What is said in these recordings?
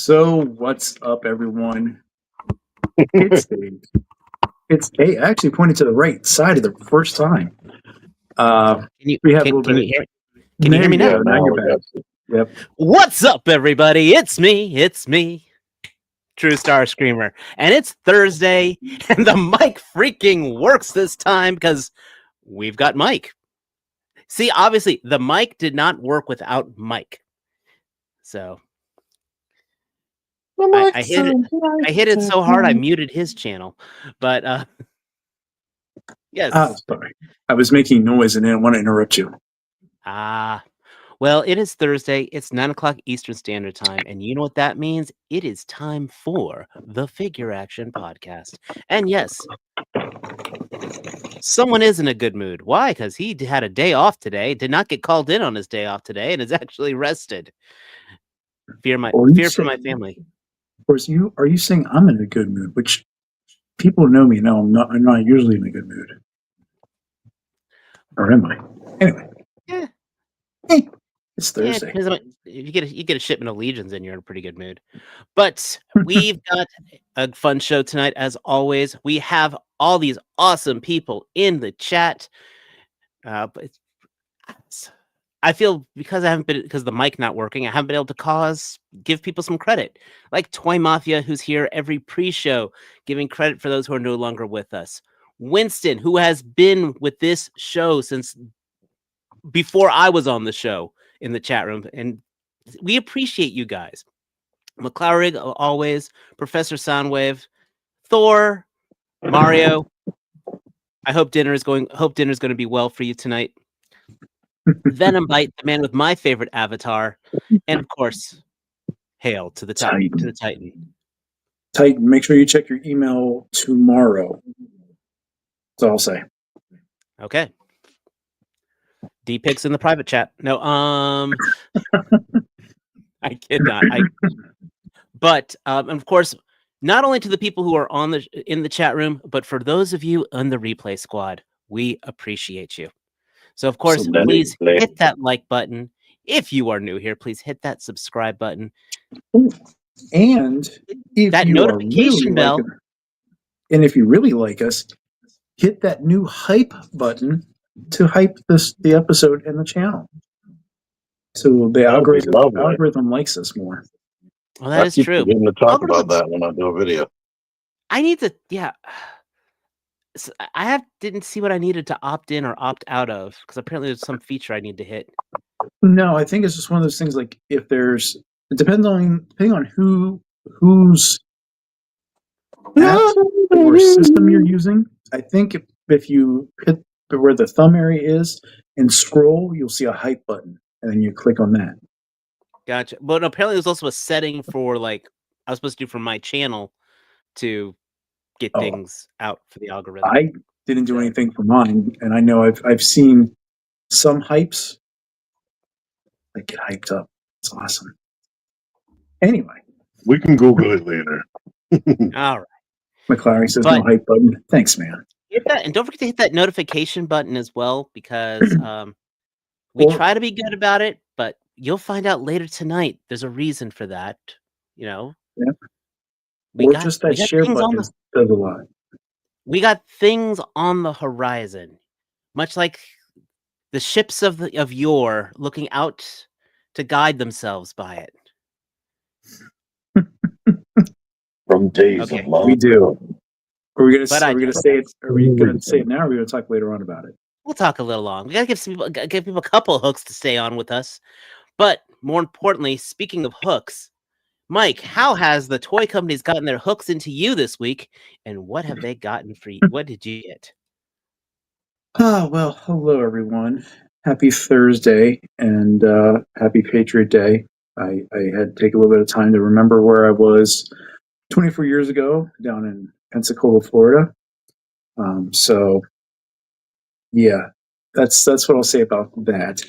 So what's up, everyone? It's I actually pointed to the right side of the first time. Can you hear me now? Now you're back. Yep. What's up, everybody? It's me, True Star Screamer, and it's Thursday, and the mic freaking works this time because we've got Mike. See, obviously, the mic did not work without Mike, so I hit it so hard I muted his channel, but yes. Sorry, I was making noise and didn't want to interrupt you. Well, it is Thursday. It's 9:00 Eastern Standard Time, and you know what that means? It is time for the FigureAction podcast. And yes, someone is in a good mood. Why? Because he had a day off today, did not get called in on his day off today, and is actually rested. Fear for my family. Of course, are you saying I'm in a good mood? Which people know me know I'm not usually in a good mood. Or am I? Anyway. Yeah. Hey. It's Thursday. Yeah, you get a shipment of Legions and you're in a pretty good mood. But we've got a fun show tonight, as always. We have all these awesome people in the chat. But I feel because the mic not working, I haven't been able to give people some credit. Like Toy Mafia, who's here every pre-show, giving credit for those who are no longer with us. Winston, who has been with this show since before I was on the show, in the chat room, and we appreciate you guys. McClowerig, always, Professor Soundwave, Thor, Mario. I hope dinner is going to be well for you tonight. Venom Bite, the man with my favorite avatar, and of course, hail to the Titan. To the Titan. Titan, make sure you check your email tomorrow. That's all I'll say. Okay. D-pics in the private chat. No, I cannot. But of course, not only to the people who are in the chat room, but for those of you on the replay squad, we appreciate you. So of course, please hit that like button. If you are new here, please hit that subscribe button. And if that notification bell. And if you really like us, hit that new hype button to hype the episode and the channel. So the algorithm likes us more. Well, that is true. I'm going to talk about that when I do a video. I need to, yeah. So didn't see what I needed to opt in or opt out of, because apparently there's some feature I need to hit. No, I think it's just one of those things. Like if it depends on whose app or system you're using. I think if you hit where the thumb area is and scroll, you'll see a hype button, and then you click on that. Gotcha. But apparently there's also a setting for, like, I was supposed to do for my channel to get things out for the algorithm. I didn't do anything for mine, and I know I've seen some hypes like get hyped up. It's awesome. Anyway, we can Google it later. All right. McClary says no hype button. Thanks, man. Hit that, and don't forget to hit that notification button as well, because we try to be good about it, but you'll find out later tonight. There's a reason for that, you know. Yeah. That share button does a lot. We got things on the horizon, much like the ships of yore looking out to guide themselves by it. From days of long. We do. Are we going to say it? Are we going to say it now? Or are we going to talk later on about it? We'll talk a little long. We got to give people a couple hooks to stay on with us. But more importantly, speaking of hooks, Mike, how has the toy companies gotten their hooks into you this week, and what have they gotten for you? What did you get? Well, hello everyone. Happy Thursday and happy Patriot Day. I had to take a little bit of time to remember where I was 24 years ago down in Pensacola, Florida. So yeah, that's what I'll say about that.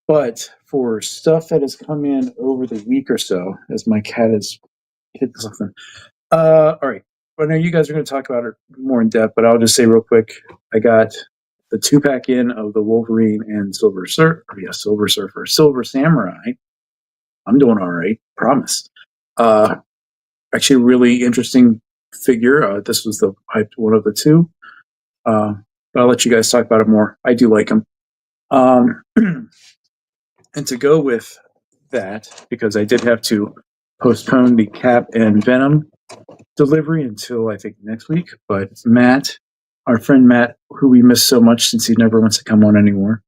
But for stuff that has come in over the week or so, as my cat has hit something. All right. I know you guys are going to talk about it more in depth, but I'll just say real quick, I got the 2-pack in of the Wolverine and Silver Samurai. I'm doing all right, promise. Actually, a really interesting figure. This was the hyped one of the two. But I'll let you guys talk about it more. I do like him. And to go with that, because I did have to postpone the Cap and Venom delivery until I think next week. But Matt, our friend Matt, who we miss so much since he never wants to come on anymore,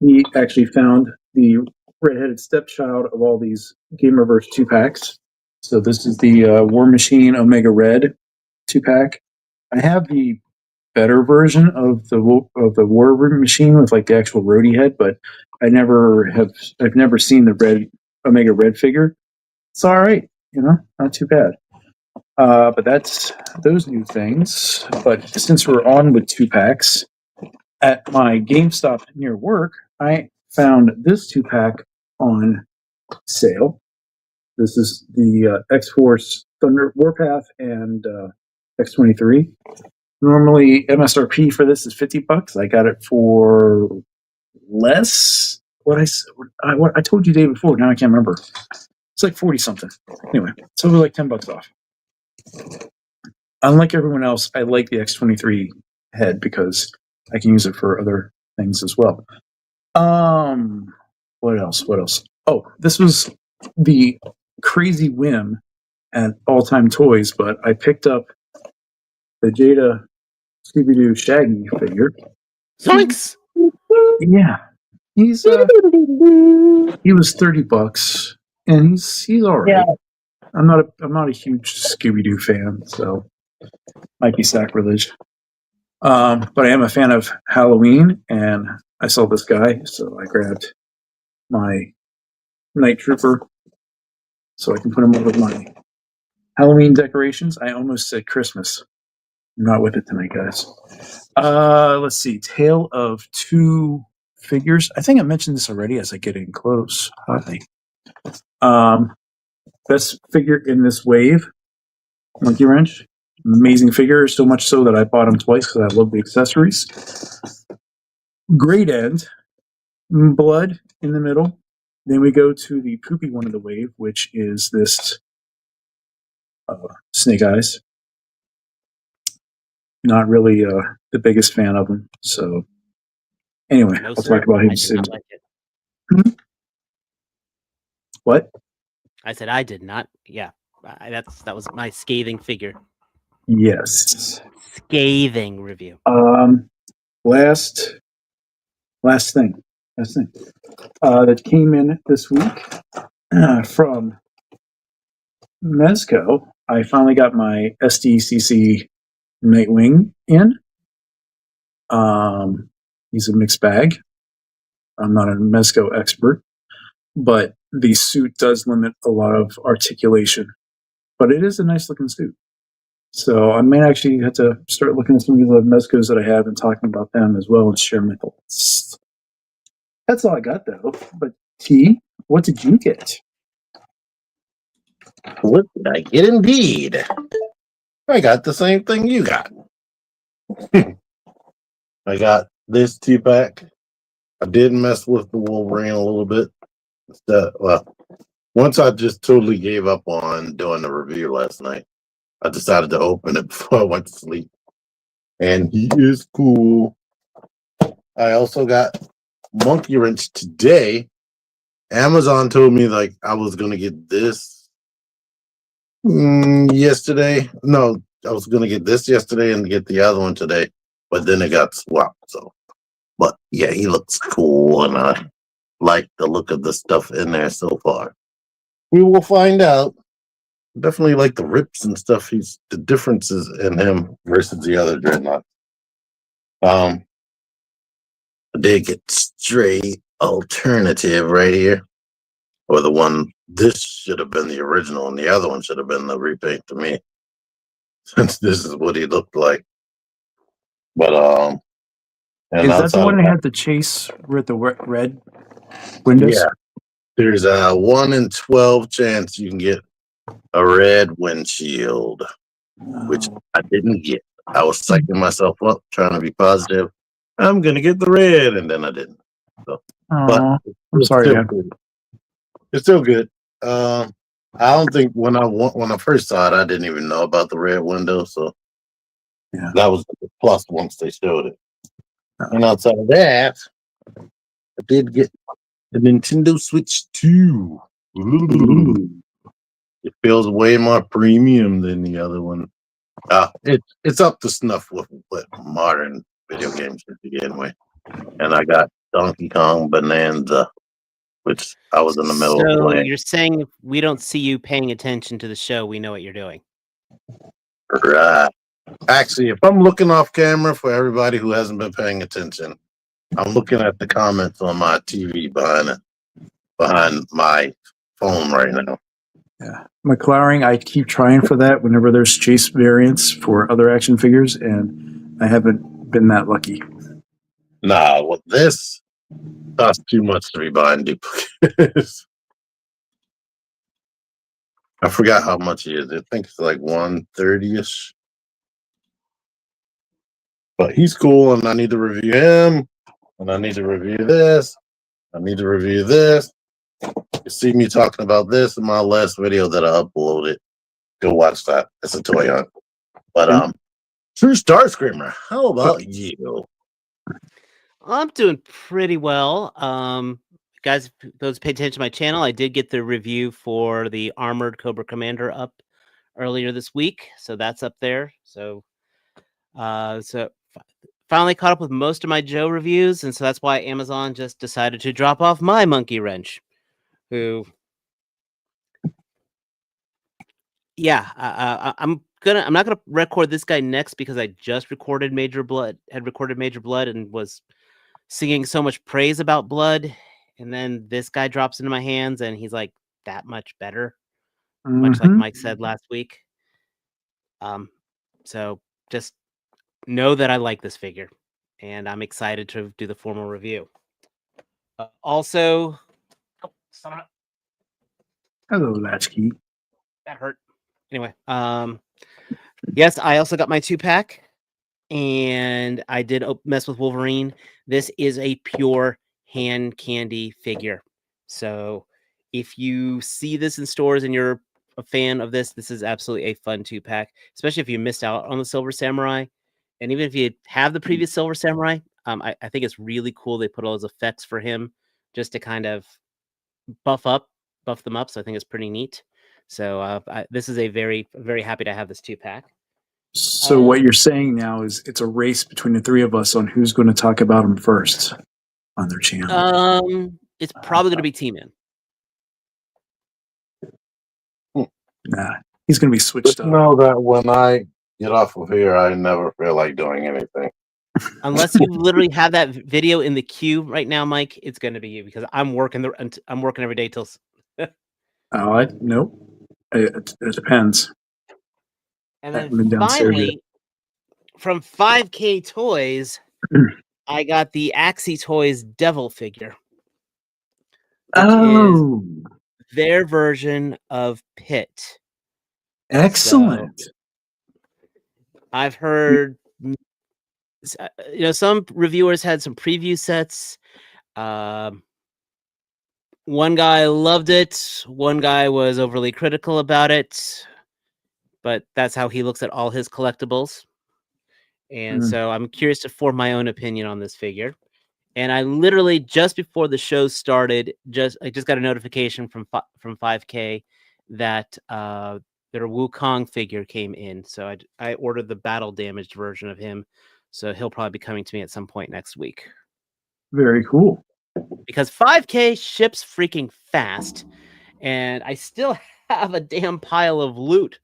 he actually found the redheaded stepchild of all these Gamerverse 2-packs. So this is the War Machine Omega Red 2-pack. I have the better version of the War Machine with like the actual roadie head, but I've never seen the red Omega Red figure. It's all right, not too bad. But that's those new things. But since we're on with 2-packs, at my GameStop near work, I found this 2-pack on sale. This is the X-Force Thunder Warpath and X-23. Normally, MSRP for this is $50. I got it for less. What I told you the day before. Now I can't remember. It's like 40 something. Anyway, it's over like $10 off. Unlike everyone else, I like the X-23 head because I can use it for other things as well. What else? Oh, this was the crazy whim at All Time Toys, but I picked up the Jada Scooby-Doo Shaggy figure. Zoinks! Yeah, he was $30, and he's all right. Yeah. I'm not a huge Scooby-Doo fan, so might be sacrilege. But I am a fan of Halloween, and I saw this guy, so I grabbed my Night Trooper so I can put him up with my Halloween decorations. I almost said Christmas. I'm not with it tonight, guys. Let's see. Tale of Two Figures. I think I mentioned this already as I get in close. Hi. Best figure in this wave, Monkey Wrench. Amazing figure, so much so that I bought him twice because I love the accessories. Great end. Blood in the middle. Then we go to the poopy one of the wave, which is this Snake Eyes. Not really the biggest fan of him. So anyway, I'll talk about him soon. Like what? I said I did not. Yeah, that was my scathing figure. Yes. Scathing review. Last thing. That came in this week from Mezco. I finally got my SDCC Nightwing in. He's a mixed bag. I'm not a Mezco expert, but the suit does limit a lot of articulation. But it is a nice looking suit. So I may actually have to start looking at some of the Mezcos that I have and talking about them as well and share my thoughts. That's all I got, though. But T, what did you get? What did I get indeed? I got the same thing you got. I got this 2-pack. I did mess with the Wolverine a little bit. Once I just totally gave up on doing the review last night, I decided to open it before I went to sleep. And he is cool. I also got Monkey Wrench today. Amazon told me like I was going to get this yesterday. No, I was going to get this yesterday and get the other one today. But then it got swapped. So, but yeah, he looks cool. And I like the look of the stuff in there so far. We will find out. Definitely like the rips and stuff. The differences in him versus the other Dreadnought. I did get straight alternative right here, or the one. This should have been the original, and the other one should have been the repaint to me, since this is what he looked like. But and is that the one that had the chase with the red windows? Yeah, there's a 1 in 12 chance you can get a red windshield, which I didn't get. I was psyching myself up, trying to be positive. I'm gonna get the red, and then I didn't. So, but I'm sorry, man. It's still good. I don't think when I first saw it, I didn't even know about the red window, so Yeah. that was the plus once they showed it. Uh, And outside of that, I did get the Nintendo Switch 2. Ooh. It feels way more premium than the other one. It's up to snuff with what modern video games should begin with. And I got Donkey Kong Bonanza, which I was in the middle of So playing. you're saying if we don't see you paying attention to the show, we know what you're doing. Right. Actually, if I'm looking off camera for everybody who hasn't been paying attention, I'm looking at the comments on my TV behind my phone right now. Yeah. McLaren, I keep trying for that whenever there's chase variants for other action figures, and I haven't been that lucky. Nah, well, this costs too much to be buying duplicates. I forgot how much he is. I think it's like 130-ish. But he's cool, and I need to review him, and I need to review this. I need to review this. You see me talking about this in my last video that I uploaded. Go watch that. It's a toy hunt. But True Star Screamer, how about you? I'm doing pretty well. Guys, those who pay attention to my channel, I did get the review for the Armored Cobra Commander up earlier this week, so that's up there. So finally caught up with most of my Joe reviews, and so that's why Amazon just decided to drop off my Monkey Wrench, who, yeah, I'm not gonna record this guy next because I just recorded Major Blood, and was singing so much praise about Blood, and then this guy drops into my hands, and he's like that much better, much like Mike said last week. So just know that I like this figure, and I'm excited to do the formal review. Also, Hello, Latchkey. that hurt. Anyway, yes, I also got my 2-pack, and I did mess with Wolverine. This is a pure hand candy figure. So if you see this in stores and you're a fan of this, this is absolutely a fun 2-pack, especially if you missed out on the Silver Samurai. And even if you have the previous Silver Samurai, I think it's really cool they put all those effects for him just to kind of buff them up. So I think it's pretty neat. So this is a very happy to have this 2-pack. So what you're saying now is it's a race between the three of us on who's going to talk about him first on their channel. It's probably going to be T-Man. Nah, he's going to be switched Just up. know that when I get off of here, I never feel like doing anything. Unless you literally have that video in the queue right now, Mike, it's going to be you because I'm working every day till. Nope. It depends. And I've then been downstairs finally, from 5K Toys, I got the Axie Toys Devil figure, which is their version of Pit. Excellent. So, I've heard, some reviewers had some preview sets. One guy loved it. One guy was overly critical about it, but that's how he looks at all his collectibles. And so I'm curious to form my own opinion on this figure. And I literally just before the show started, I just got a notification from 5K that their Wukong figure came in. So I ordered the battle damaged version of him. So he'll probably be coming to me at some point next week. Very cool. Because 5K ships freaking fast, and I still have a damn pile of loot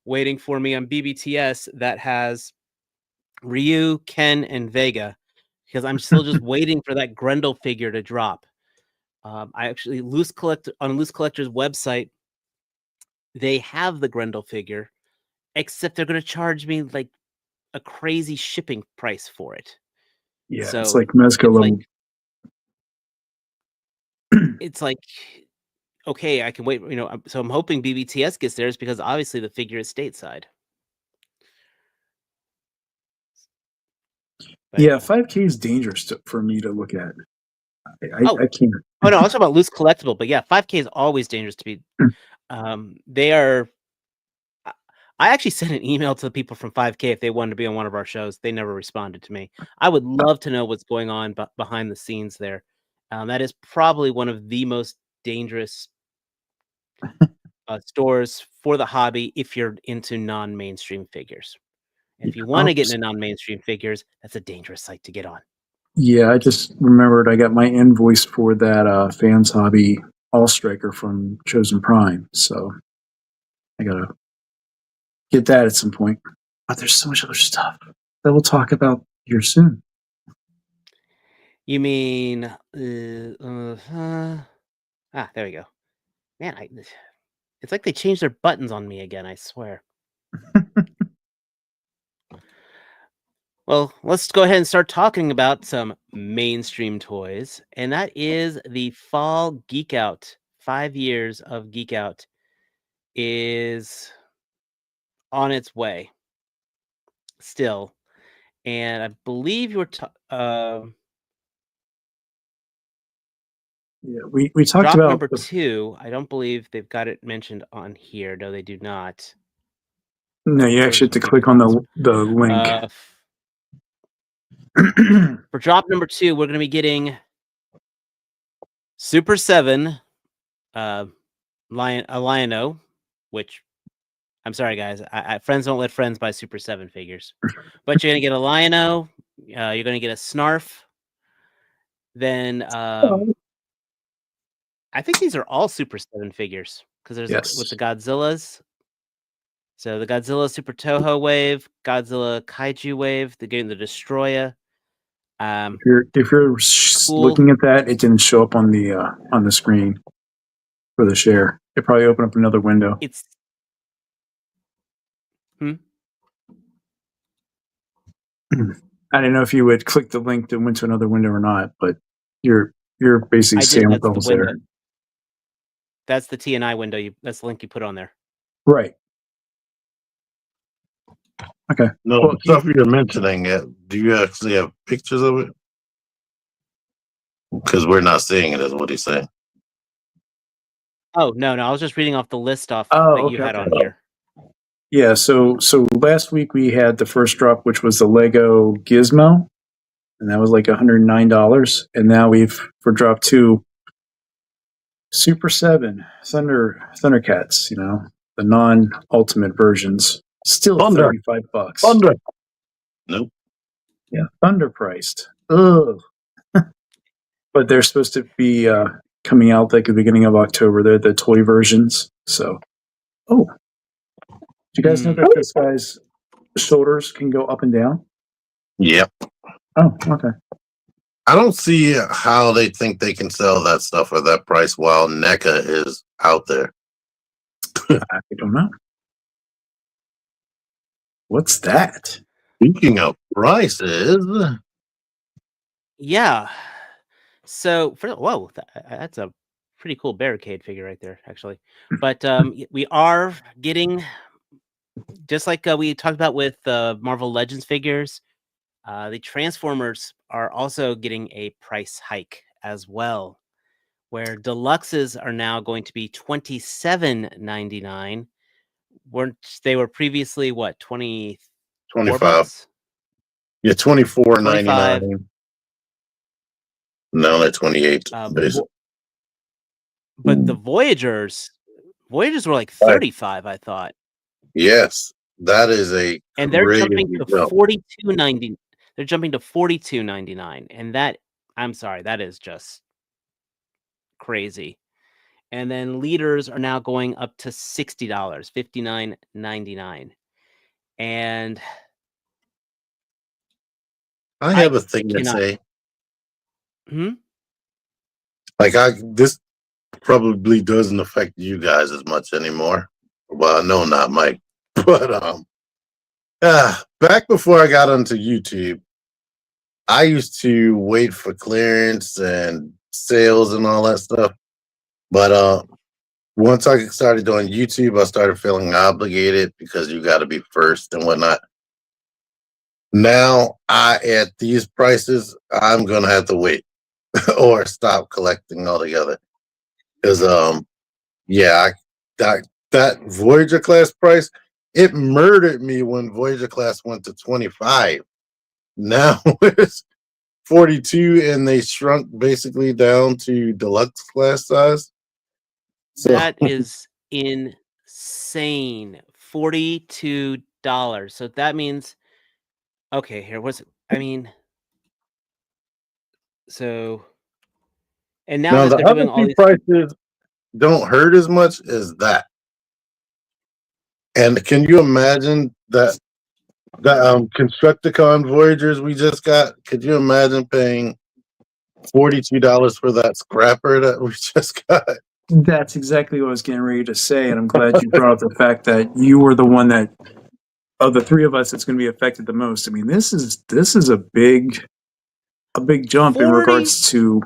waiting for me on BBTS that has Ryu, Ken, and Vega, because I'm still just waiting for that Grendel figure to drop. I actually on LooseCollector's website, they have the Grendel figure, except they're going to charge me like a crazy shipping price for it. Yeah, So it's like Mezco level. It's like, okay, I can wait. So I'm hoping BBTS gets theirs because obviously the figure is stateside. But yeah, 5K is dangerous for me to look at. I can't. Oh no, I was talking about loose collectible, but yeah, 5K is always dangerous to be. They are. I actually sent an email to the people from 5K if they wanted to be on one of our shows. They never responded to me. I would love to know what's going on behind the scenes there. That is probably one of the most dangerous stores for the hobby if you're into non-mainstream figures. If you want to get into non-mainstream figures, that's a dangerous site to get on. Yeah, I just remembered I got my invoice for that Fans Hobby All Striker from Chosen Prime, so I gotta get that at some point. But there's so much other stuff that we'll talk about here soon. You mean there we go. Man, it's like they changed their buttons on me again, I swear. Well, let's go ahead and start talking about some mainstream toys, and that is the Fall Geek Out. 5 years of Geek Out is on its way still, and I believe you were Yeah, we talked drop about number 2. I don't believe they've got it mentioned on here. No, they do not. No, you actually have to click on the link. For drop number 2, we're going to be getting Super 7 Lion-O, which I'm sorry, guys. Friends don't let friends buy Super 7 figures. But you're going to get a Lion-O. You're going to get a Snarf. Then I think these are all Super 7 figures because there's with the Godzillas. So the Godzilla Super Toho wave, Godzilla Kaiju wave, they're getting the Destroyer. If you're looking at that, it didn't show up on the screen for the share. It probably opened up another window. It's I didn't know if you would click the link that went to another window or not, but you're basically saying what was there. That's the TNI window. That's the link you put on there. Right. Okay. No, well, stuff you're mentioning, do you actually have pictures of it? Because we're not seeing it, is what he's saying. Oh, no. I was just reading off the list that you had on here. Yeah, so last week we had the first drop, which was the Lego Gizmo, and that was like $109. And now for drop 2, Super 7 Thundercats, the non-ultimate versions, still $35. Thunder. Nope. Yeah, Thunder priced. Ugh. But they're supposed to be coming out like the beginning of October. They're the toy versions. So, do you guys know that this guy's shoulders can go up and down? Yep. Oh, okay. I don't see how they think they can sell that stuff at that price while NECA is out there. I don't know. What's that? Speaking of prices. Yeah. So, that's a pretty cool barricade figure right there, actually. But we are getting, just like we talked about with Marvel Legends figures, the Transformers are also getting a price hike as well, where deluxes are now going to be $27.99. They were previously what, 25? Yeah, $24.99. No, they're 28. But the Voyagers were like 35, I thought. Yes, that is and they're jumping to $42.90. They're jumping to $42.99, and that, I'm sorry, that is just crazy. And then leaders are now going up to $60, $59.99. And I have a thing to say. Like this probably doesn't affect you guys as much anymore. Well, no, not Mike. But back before I got onto YouTube, I used to wait for clearance and sales and all that stuff. But once I started doing YouTube, I started feeling obligated because you got to be first and whatnot. Now, at these prices, I'm gonna have to wait or stop collecting altogether. Because that Voyager class price, it murdered me when Voyager class went to 25. Now it's 42, and they shrunk basically down to deluxe class size. So That is insane. $42. So that means, okay, here was I mean, so and now now that the they're other doing all two these, prices don't hurt as much as that. And can you imagine that Constructicon Voyagers we just got? Could you imagine paying $42 for that scrapper that we just got? That's exactly what I was getting ready to say, and I'm glad you brought up the fact that you were the one that, of the three of us, that's going to be affected the most. I mean, this is a big jump in 40 regards to,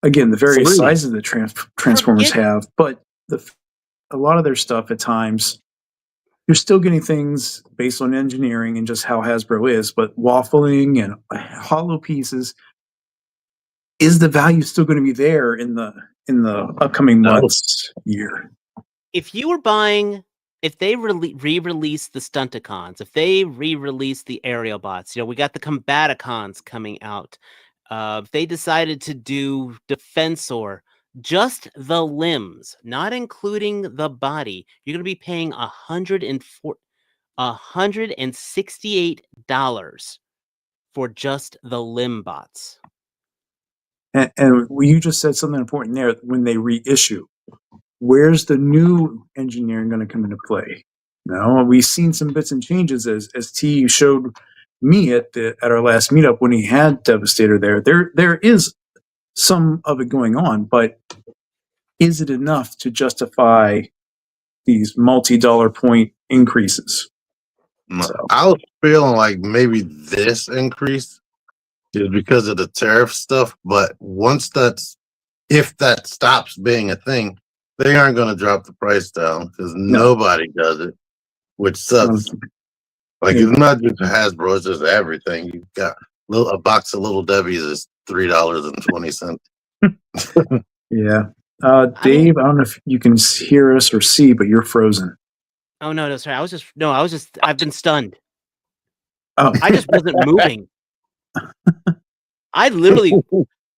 again, the various Three. sizes that Transformers Forget- have, but a lot of their stuff at times, you're still getting things based on engineering and just how Hasbro is, but waffling and hollow pieces, is the value still going to be there in the upcoming No. months, year? if you were buying, if they re-release the Stunticons, if they re-release the Aerial Bots, we got the Combaticons coming out. If they decided to do Defensor, just the limbs, not including the body, you're going to be paying $168 for just the limb bots. And you just said something important there. When they reissue, where's the new engineering going to come into play? We've seen some bits and changes as T showed me at our last meetup when he had Devastator there. There is some of it going on, but is it enough to justify these multi-dollar point increases? No, So. I was feeling like maybe this increase is because of the tariff stuff, but if that stops being a thing, they aren't going to drop the price down because nobody does it, which sucks. Like it's not just Hasbro, it's just everything. You've got a box of Little Debbie's is $3.20. Yeah. Dave, I don't know if you can hear us or see, but you're frozen. Oh no, sorry. I've been stunned. Oh, I just wasn't moving.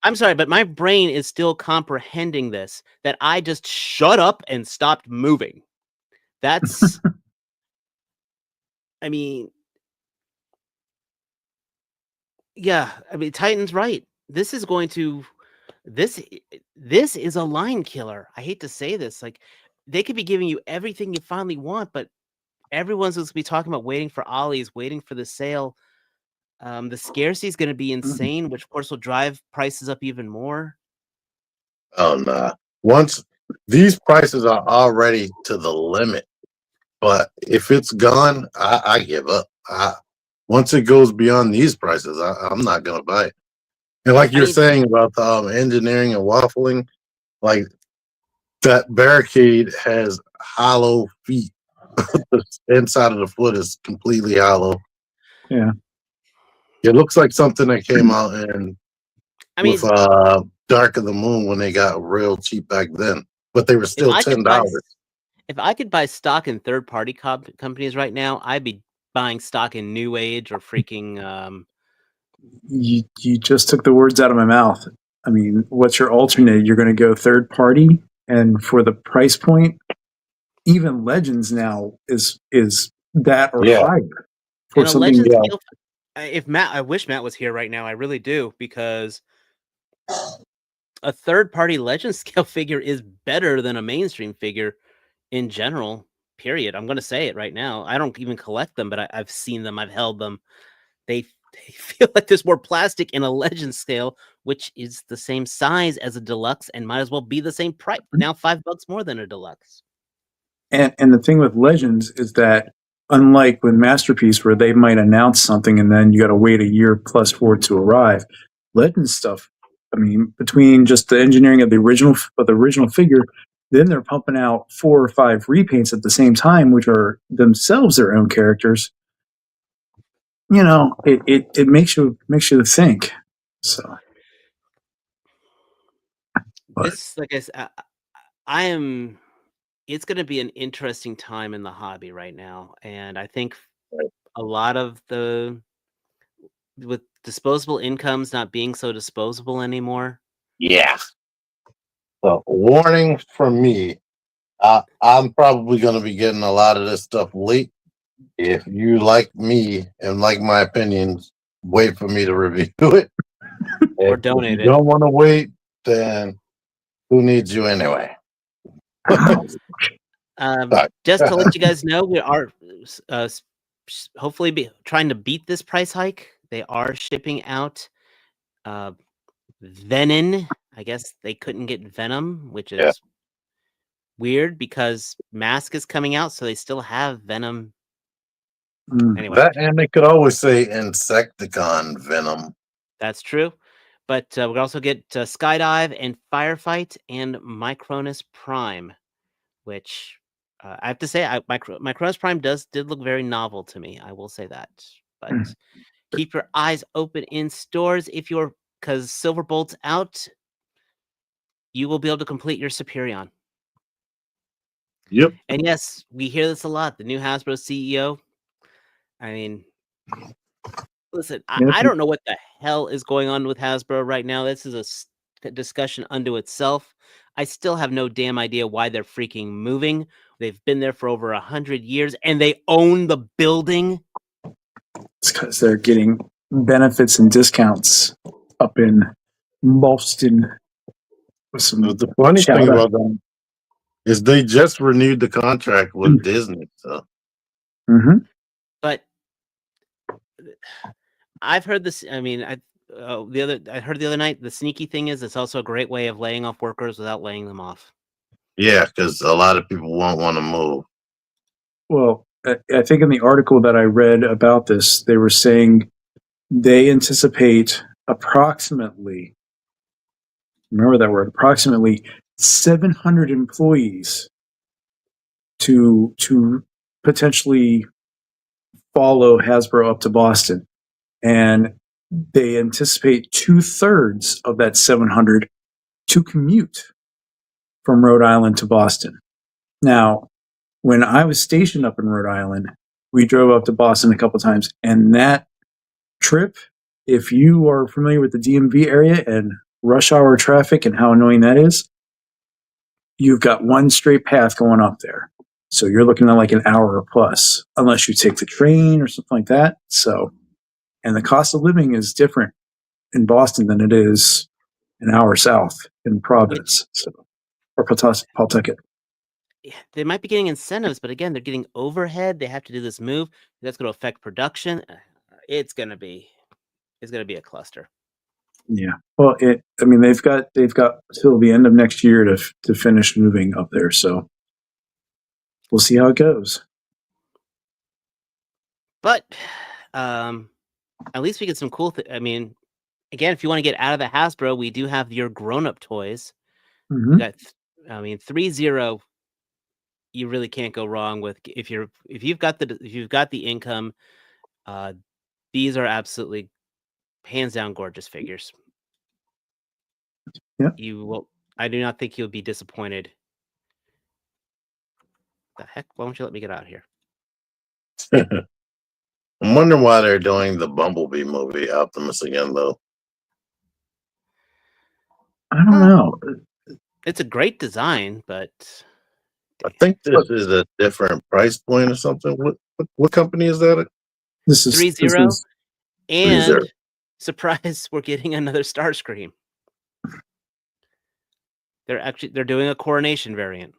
I'm sorry, but my brain is still comprehending this, that I just shut up and stopped moving. That's, I mean, yeah, Titan's right. This is a line killer. I hate to say this. Like, they could be giving you everything you finally want, but everyone's going to be talking about waiting for Ollie's, waiting for the sale. The scarcity is going to be insane, which of course will drive prices up even more. Oh nah. Once these prices are already to the limit, but if it's gone, I give up. Once it goes beyond these prices, I'm not gonna buy it. And like you're saying about the engineering and waffling, like that barricade has hollow feet. The inside of the foot is completely hollow. Yeah. It looks like something that came out with Dark of the Moon when they got real cheap back then, but they were still $10. If I could buy stock in third-party companies right now, I'd be buying stock in New Age or freaking. You just took the words out of my mouth. I mean, what's your alternate? You're going to go third party, and for the price point, even Legends now is that or higher for and something. Legends, I wish Matt was here right now. I really do, because a third-party Legends scale figure is better than a mainstream figure in general. Period. I'm going to say it right now. I don't even collect them, but I've seen them. I've held them. They feel like there's more plastic in a Legends scale, which is the same size as a deluxe and might as well be the same price. Now $5 more than a deluxe. And the thing with Legends is that, unlike with Masterpiece, where they might announce something and then you got to wait a year plus for it to arrive, Legends stuff, I mean, between just the engineering of the original figure, then they're pumping out 4 or 5 repaints at the same time, which are themselves their own characters. It makes you think. So This, like I am. It's going to be an interesting time in the hobby right now, and I think Right. a lot of with disposable incomes not being so disposable anymore. Yeah. So, warning from me. I'm probably going to be getting a lot of this stuff late. If you like me and like my opinions, wait for me to review it. Or If donate you it. don't want to wait, then who needs you anyway? Sorry. Just to let you guys know, we are hopefully trying to beat this price hike. They are shipping out Venom. I guess they couldn't get Venom, which is Yeah. weird because Mask is coming out, so they still have Venom. Mm. Anyway, That, and they could always say Insecticon Venom. that's true. But we'll also get Skydive and Firefight and Micronus Prime, which I have to say, Micronus Prime did look very novel to me. I will say that. But keep your eyes open in stores because Silverbolt's out. You will be able to complete your Superion. Yep. And yes, we hear this a lot. The new Hasbro CEO. I mean, listen, I don't know what the hell is going on with Hasbro right now. This is a discussion unto itself. I still have no damn idea why they're freaking moving. They've been there for over 100 years, and they own the building. It's because they're getting benefits and discounts up in Boston. With some The funny shout thing out. about them is they just renewed the contract with Disney. So Mhm. But I've heard this. I mean, I heard the other night. The sneaky thing is, it's also a great way of laying off workers without laying them off. yeah, because a lot of people won't want to move. Well, I think in the article that I read about this, they were saying they anticipate approximately, remember that word, approximately 700 employees to potentially follow Hasbro up to Boston. And they anticipate 2/3 of that 700 to commute from Rhode Island to Boston. Now, when I was stationed up in Rhode Island, we drove up to Boston a couple times, and that trip, if you are familiar with the DMV area and rush hour traffic and how annoying that is, you've got one straight path going up there. So you're looking at like an hour or plus, unless you take the train or something like that. So, and the cost of living is different in Boston than it is an hour south in Providence, or Pawtucket. They might be getting incentives, but again, they're getting overhead. They have to do this move. That's going to affect production. It's going to be a cluster. Yeah. Well, I mean, they've got till the end of next year to finish moving up there. So we'll see how it goes. But at least we get some cool. I mean, again, if you want to get out of the Hasbro, we do have your grown-up toys. Mm-hmm. We got, 3-0. You really can't go wrong with if you've got the income. These are absolutely hands down gorgeous figures. Yeah. I do not think you'll be disappointed. The heck? Why don't you let me get out of here? I'm wondering why they're doing the Bumblebee movie Optimus again, though. I don't know. It's a great design, but I think this is a different price point or something. What company is that? This is 3-0, and 3-0. surprise, we're getting another Starscream. They're doing a coronation variant.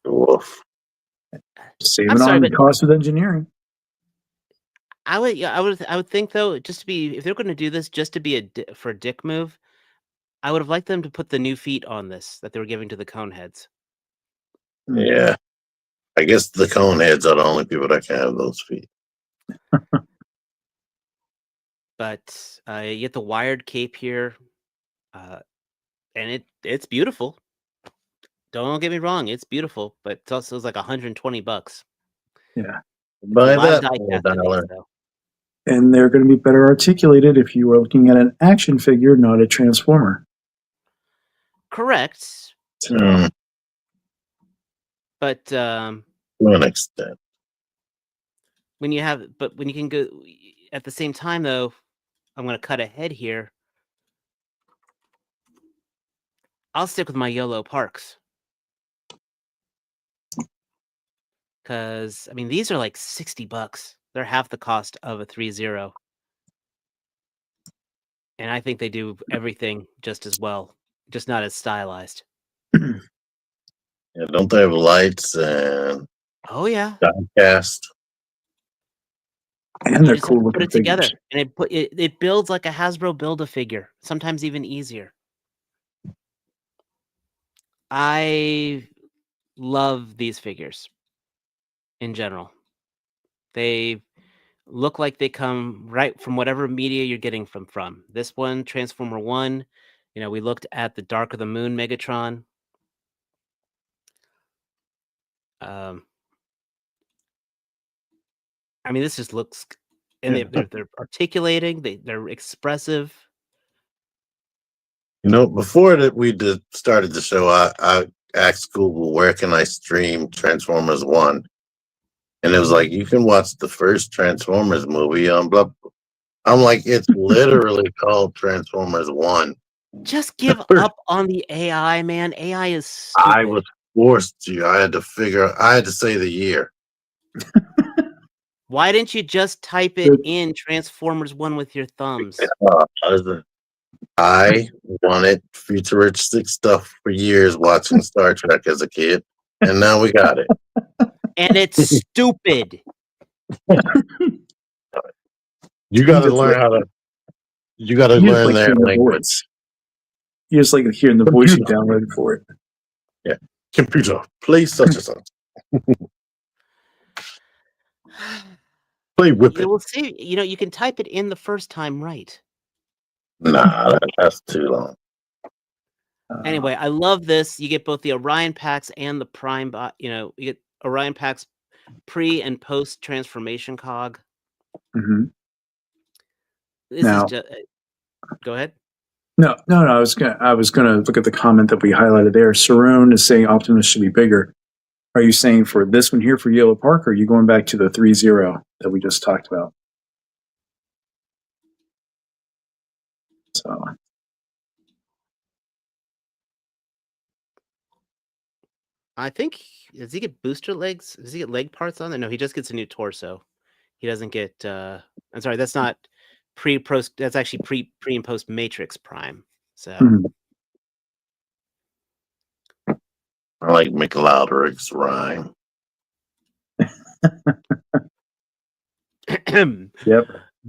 Woof. Saving on the cost of engineering. I would think though, just to be, if they're going to do this just to be for a dick move, I would have liked them to put the new feet on this that they were giving to the cone heads. Yeah. I guess the cone heads are the only people that can have those feet. But you get the wired cape here, and it's beautiful. Don't get me wrong, it's beautiful, but it's like $120. Yeah. Buy a lot of that die for cast in these, $1. though. And they're going to be better articulated if you are looking at an action figure, not a transformer. Correct. So, But to an extent. when you can go at the same time, though, I'm going to cut ahead here. I'll stick with my YOLO Parks. Because, I mean, these are like $60. They're half the cost of a 3.0. And I think they do everything just as well, just not as stylized. Yeah, don't they have lights and Oh, yeah. diecast? and You they're just have cool to put looking it together. figures. And it builds like a Hasbro Build-A-Figure, sometimes even easier. I love these figures in general. They look like they come right from whatever media you're getting from. This one, Transformer 1, we looked at the Dark of the Moon Megatron. I mean, this just looks, and they're articulating, they're expressive. Before that we started the show, I asked Google, where can I stream Transformers 1? And it was like, you can watch the first Transformers movie on blah. I'm like, it's literally called Transformers 1. Just give up on the AI, man. AI is stupid. I was forced to. I had to say the year. Why didn't you just type it in Transformers 1 with your thumbs? I wanted futuristic stuff for years watching Star Trek as a kid, and now we got it. And it's stupid. You got to learn how to. You got to learn their language. You just like hearing the voice you downloaded for it. Yeah, computer, play such and such. Play Whip It. We'll see. You can type it in the first time right. Nah, that's too long. Anyway, I love this. You get both the Orion packs and the Prime. You get Orion packs pre and post transformation cog. Mm-hmm. This is just. Go ahead. No. I was gonna look at the comment that we highlighted there. Saroon is saying Optimus should be bigger. Are you saying for this one here for Yellow Park, or are you going back to the 3.0 that we just talked about? So. I think, does he get booster legs? Does he get leg parts on there? No, he just gets a new torso. He doesn't get. I'm sorry, that's not pre-post. That's actually pre and post Matrix Prime. So. Mm-hmm. I like McLeodric's rhyme. Yep.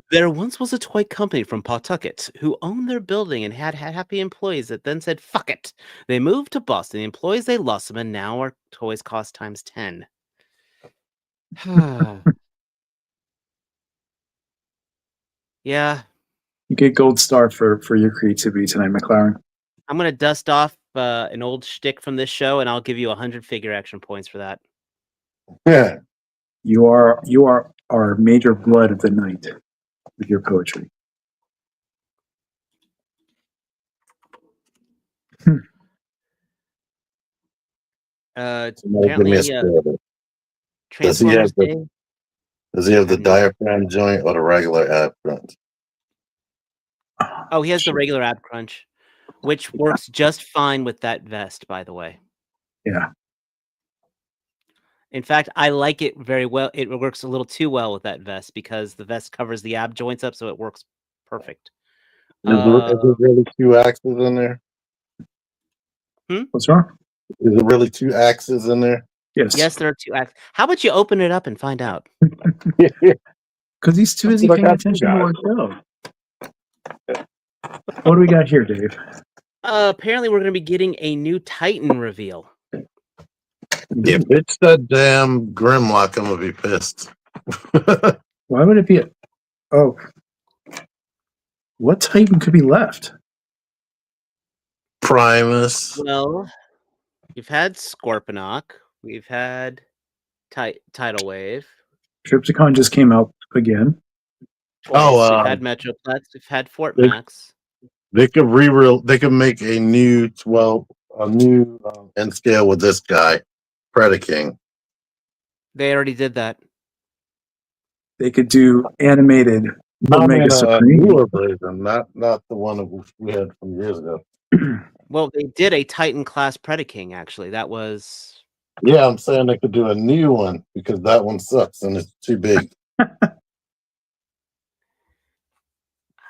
There once was a toy company from Pawtucket who owned their building and had happy employees that then said, fuck it. They moved to Boston. The employees, they lost them, and now our toys cost times 10. Yeah. You get gold star for your creativity tonight, McLaren. I'm going to dust off an old shtick from this show, and I'll give you 100 FigureAction points for that. Yeah. You are our major blood of the night with your poetry. Apparently, does he have the diaphragm joint or the regular ab crunch? Oh, he has the regular ab crunch, which works just fine with that vest, by the way. Yeah. In fact, I like it very well. It works a little too well with that vest because the vest covers the ab joints up, so it works perfect. Is there really 2 axes in there? What's wrong? Is there really 2 axes in there? Yes, there are 2 axes. How about you open it up and find out? Because he's too busy paying attention to our show. What do we got here, Dave? Apparently, we're going to be getting a new Titan reveal. If it's that damn Grimlock, I'm gonna be pissed. Why would it be what Titan could be left? Primus. Well, we've had Scorponok. We've had Tidal Wave. Trypticon just came out again. twice. We've had Metroplex. We've had Fort Max. They could They could make a new end scale with this guy, Predaking. They already did that. They could do animated Omega Supreme. Newer version, not the one that we had from years ago. Well, they did a Titan class Predaking, actually. That was. Yeah, I'm saying they could do a new one because that one sucks and it's too big.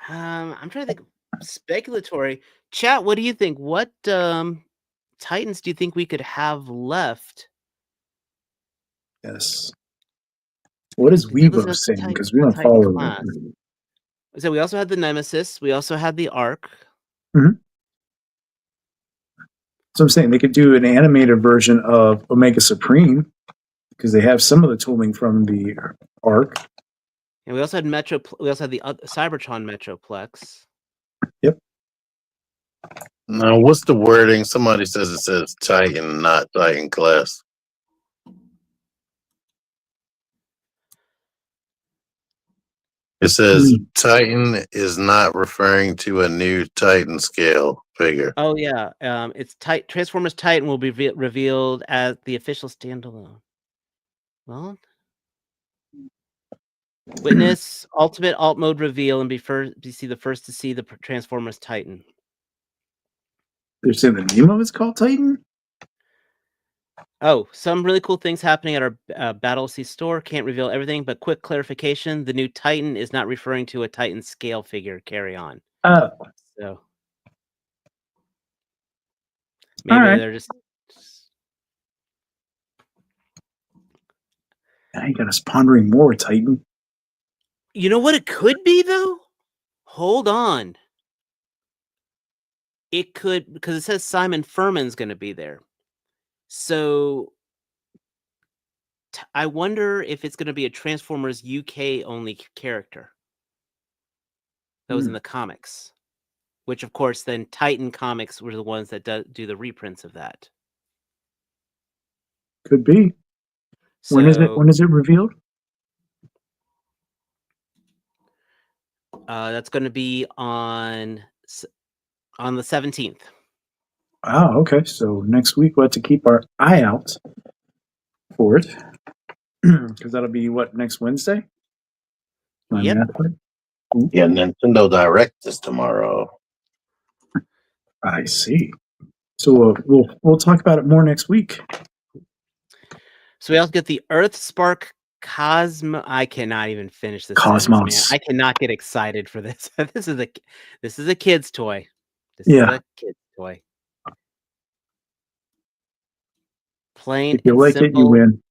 I'm trying to think. Speculatory. Chat, what do you think? What Titans do you think we could have left? Yes. What is Weibo saying? Because we don't follow them. So we also had the Nemesis. We also had the Arc. Mm-hmm. So I'm saying they could do an animated version of Omega Supreme because they have some of the tooling from the Arc. And we also had We also had the Cybertron Metroplex. Yep. Now, what's the wording? Somebody says it says Titan, not Titan class. It says Titan is not referring to a new Titan scale figure. Oh yeah, it's Transformers Titan will be revealed as the official standalone. Well, witness ultimate alt mode reveal and be the first to see the Transformers Titan. They're saying the name of it's called Titan? Oh, some really cool things happening at our Battle Sea store. Can't reveal everything, but quick clarification: the new Titan is not referring to a Titan scale figure. Carry on. Oh, so maybe they're just. Now you got us pondering more, Titan. You know what it could be though? Hold on. It could, because it says Simon Furman's going to be there. So I wonder if it's going to be a Transformers UK only character that was in the comics, which of course then Titan Comics were the ones that do the reprints of that. Could be. So, when is it revealed? That's going to be on the 17th. Oh, okay. So next week we'll have to keep our eye out for it. Because that'll be what, next Wednesday? Yep. Yeah, Nintendo Direct is tomorrow. I see. So we'll talk about it more next week. So we also get the Earth Spark Cosmo. I cannot even finish this. Cosmos. Sentence, man. I cannot get excited for this. This is a kid's toy. This is a kid's toy. Plain if you and like simple. It, you win.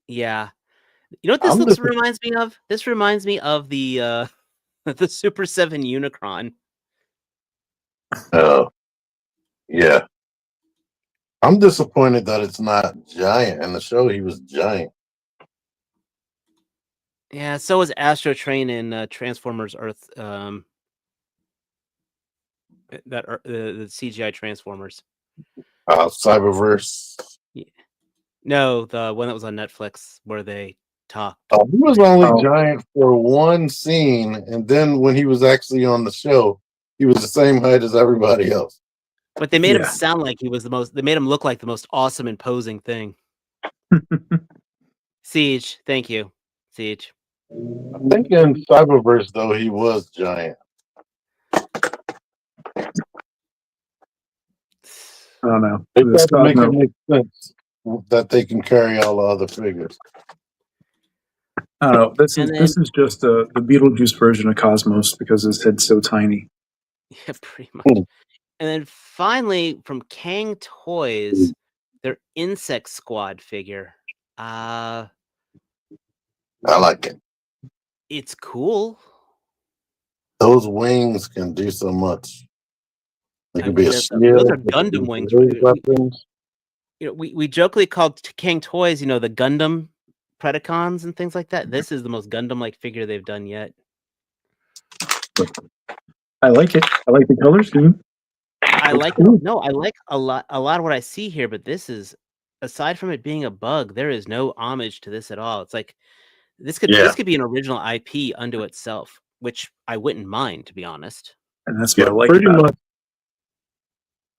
Yeah. You know what this reminds me of? This reminds me of the the Super 7 Unicron. Oh. Yeah. I'm disappointed that it's not giant. In the show, he was giant. Yeah, so was Astro Train in Transformers Earth. The CGI Transformers. Cyberverse. Yeah. No, the one that was on Netflix where they talked. Oh, he was only giant for one scene, and then when he was actually on the show, he was the same height as everybody else. But they made him sound like he was the most. They made him look like the most awesome, imposing thing. Siege, thank you, Siege. I think in Cyberverse though he was giant. I don't know. It doesn't make any sense that they can carry all the other figures. I don't know. This is just the Beetlejuice version of Cosmos because his head's so tiny. Yeah, pretty much. And then finally, from Kang Toys, their Insect Squad figure. I like it. It's cool. Those wings can do so much. They can be a shield. Those are Gundam wings. You know, we jokingly called Kang Toys, you know, the Gundam Predacons and things like that. This is the most Gundam-like figure they've done yet. I like it. I like the color scheme. I like it. No, I like a lot of what I see here, but this is, aside from it being a bug, there is no homage to this at all. It's like this could be an original IP unto itself. which I wouldn't mind, to be honest. And that's what Yeah, I like pretty about much.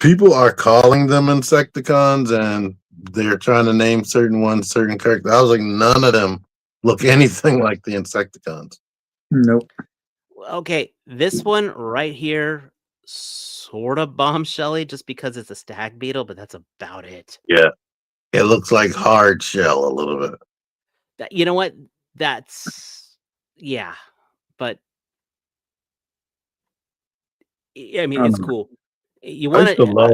People are calling them Insecticons, and they're trying to name certain ones, certain characters. I was like, none of them look anything like the Insecticons. it. Nope. Okay, this one right here, sort of bombshelly, just because it's a stag beetle, but that's about it. Yeah, it looks like hard shell a little bit. You know what? That's yeah, but I mean, it's cool. You I want used to to? love.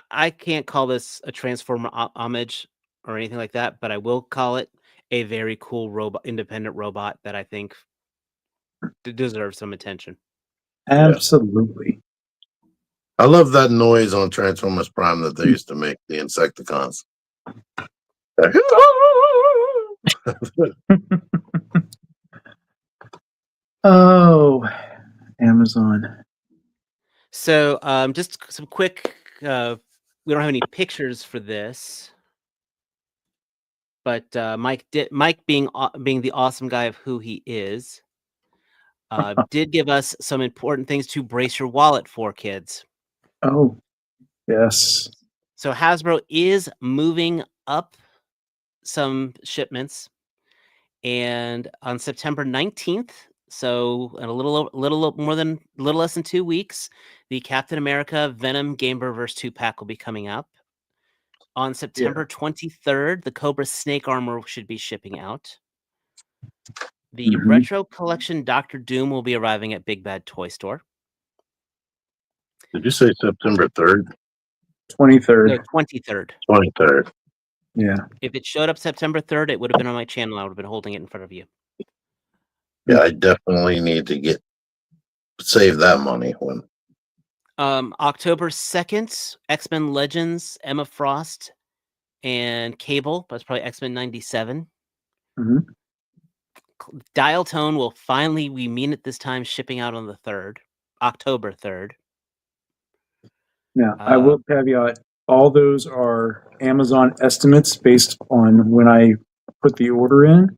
I can't call this a Transformer homage or anything like that, but I will call it a very cool robot, independent robot that I think deserves some attention. Absolutely. I love that noise on Transformers Prime that they used to make, the Insecticons. Oh, Amazon. So, just some quick. We don't have any pictures for this, but Mike being the awesome guy of who he is, did give us some important things to brace your wallet for, kids. Oh, yes. So Hasbro is moving up some shipments, and on September 19th, so in a little less than 2 weeks, the Captain America Venom Gameverse 2 pack will be coming up. On September 23rd, the Cobra Snake Armor should be shipping out. The Retro Collection Doctor Doom will be arriving at Big Bad Toy Store. Did you say September 3rd? 23rd. No, 23rd. 23rd. Yeah. If it showed up September 3rd, it would have been on my channel. I would have been holding it in front of you. Yeah, I definitely need to save that money when. October 2nd, X-Men Legends, Emma Frost, and Cable. That's probably X-Men 97. Dial Tone will finally, we mean it this time, shipping out on the 3rd, October 3rd. Now, I will caveat, all those are Amazon estimates based on when I put the order in.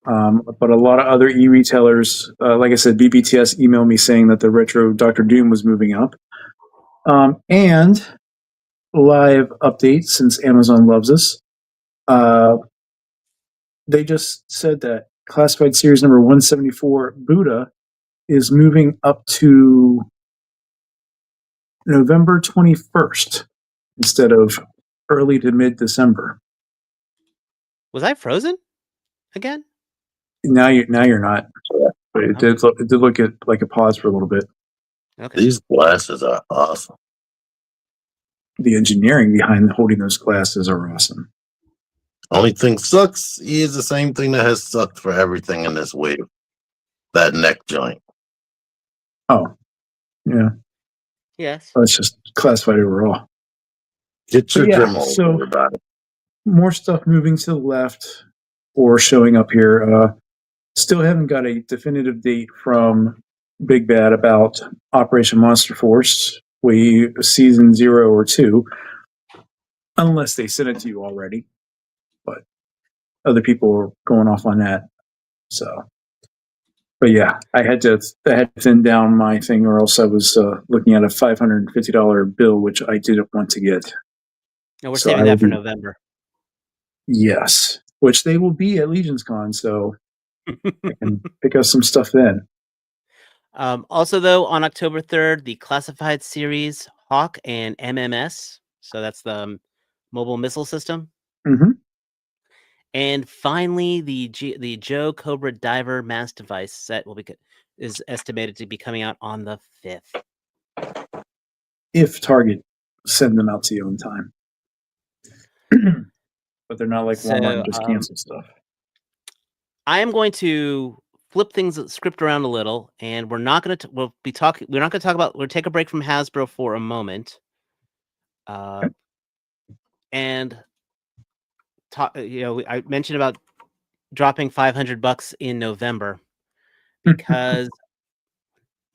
But a lot of other e-retailers, like I said, BBTS emailed me saying that the Retro Doctor Doom was moving up. And live update, since Amazon loves us, they just said that classified series number 174 Buddha is moving up to November 21st instead of early to mid-December. Was I frozen again? Now you're not. But it did look at like a pause for a little bit. Okay. These glasses are awesome. The engineering behind holding those glasses are awesome. Only thing sucks is the same thing that has sucked for everything in this wave. That neck joint. Oh, yeah. Yes. That's just classified overall. Get your Dremel so about it. more stuff moving to the left or showing up here. Still haven't got a definitive date from Big Bad about Operation Monster Force, season 0 or 2, unless they sent it to you already. But other people are going off on that. So, but yeah, I had to thin down my thing, or else I was looking at a $550 bill, which I didn't want to get. No, we're saving that for November. Yes, which they will be at LegionsCon, so I can pick up some stuff then. Also, though, on October 3rd, the classified series Hawk and MMS. So that's the mobile missile system. And finally, the Joe Cobra Diver mass device set is estimated to be coming out on the 5th. If Target send them out to you in time. But they're not like Walmart and just cancel stuff. I am going to flip script around a little, and we're not going to we'll take a break from Hasbro for a moment. And talk, I mentioned about dropping $500 in November because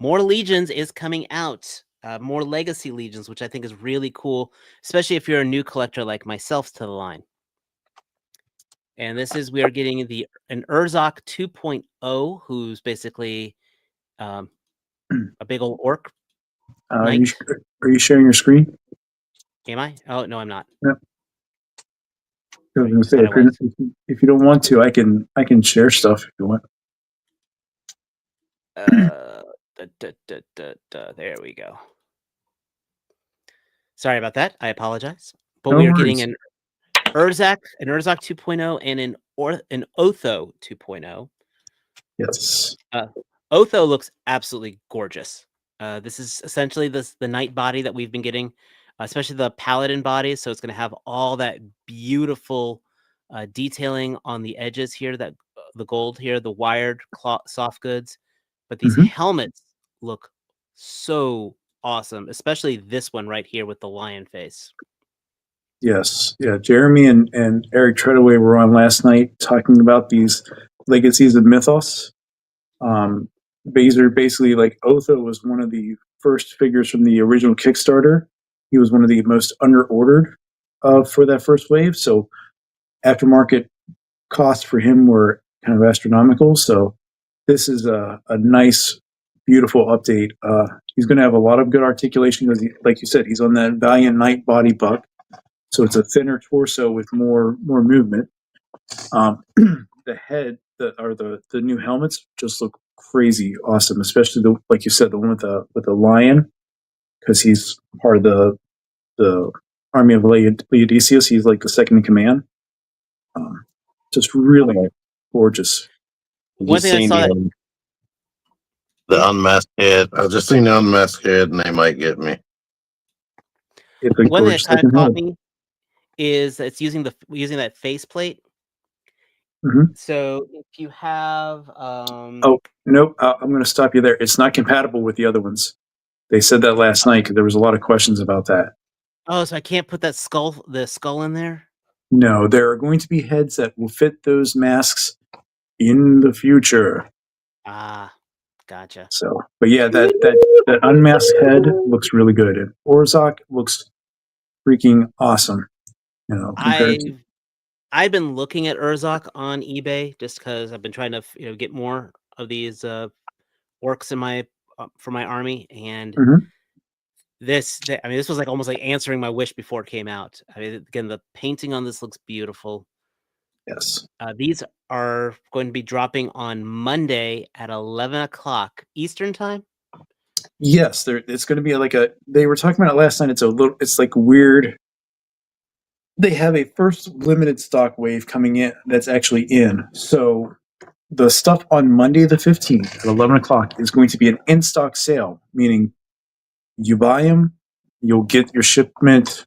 more Legions is coming out. More Legacy Legions, which I think is really cool, especially if you're a new collector like myself to the line. And this is, we are getting an Urzok 2.0, who's basically a big old orc knight. Are you sharing your screen? Am I? Oh, no, I'm not. Yeah. I was I gonna say, thought I was. if you don't want to, I can share stuff if you want. There we go. Sorry about that. I apologize. But No we are worries. getting an Urzok 2.0 and an Otho 2.0. Yes. Otho looks absolutely gorgeous. This is essentially the knight body that we've been getting, especially the paladin body. So it's going to have all that beautiful detailing on the edges here, that the gold here, the wired soft goods. But these Mhm. helmets look so awesome, especially this one right here with the lion face. Yes. Yeah. Jeremy and Eric Treadaway were on last night talking about these legacies of mythos. Basically, like Otho was one of the first figures from the original Kickstarter. He was one of the most under ordered for that first wave. So aftermarket costs for him were kind of astronomical. So this is a nice, beautiful update. He's going to have a lot of good articulation because, like you said, he's on that Valiant Knight body buck. So it's a thinner torso with more movement. The head the new helmets just look crazy awesome, especially like you said, the one with the lion, because he's part of the army of Laodiceus. He's like the second in command. Just really gorgeous. One thing I saw that the unmasked head. I've just seen the unmasked head, and they might get me. It's a one thing that gorgeous kind of looking caught head. me is that it's using that face plate. Mhm. So if you have Oh nope, I'm going to stop you there. It's not compatible with the other ones. They said that last night because there was a lot of questions about that. oh, so I can't put the skull in there? No, there are going to be heads that will fit those masks in the future. Ah, gotcha. So, but yeah, that unmasked head looks really good, and Orzhok looks freaking awesome. You know, compared to I've been looking at Urzok on eBay just because I've been trying to get more of these orcs in my for my army, and Mhm. this was like almost like answering my wish before it came out. I mean, again, the painting on this looks beautiful. Yes. These are going to be dropping on Monday at 11 o'clock Eastern time. Yes, it's going to be like they were talking about it last night. It's like weird. They have a first limited stock wave coming in that's actually in. So the stuff on Monday the 15th at 11 o'clock is going to be an in-stock sale, meaning you buy them, you'll get your shipment,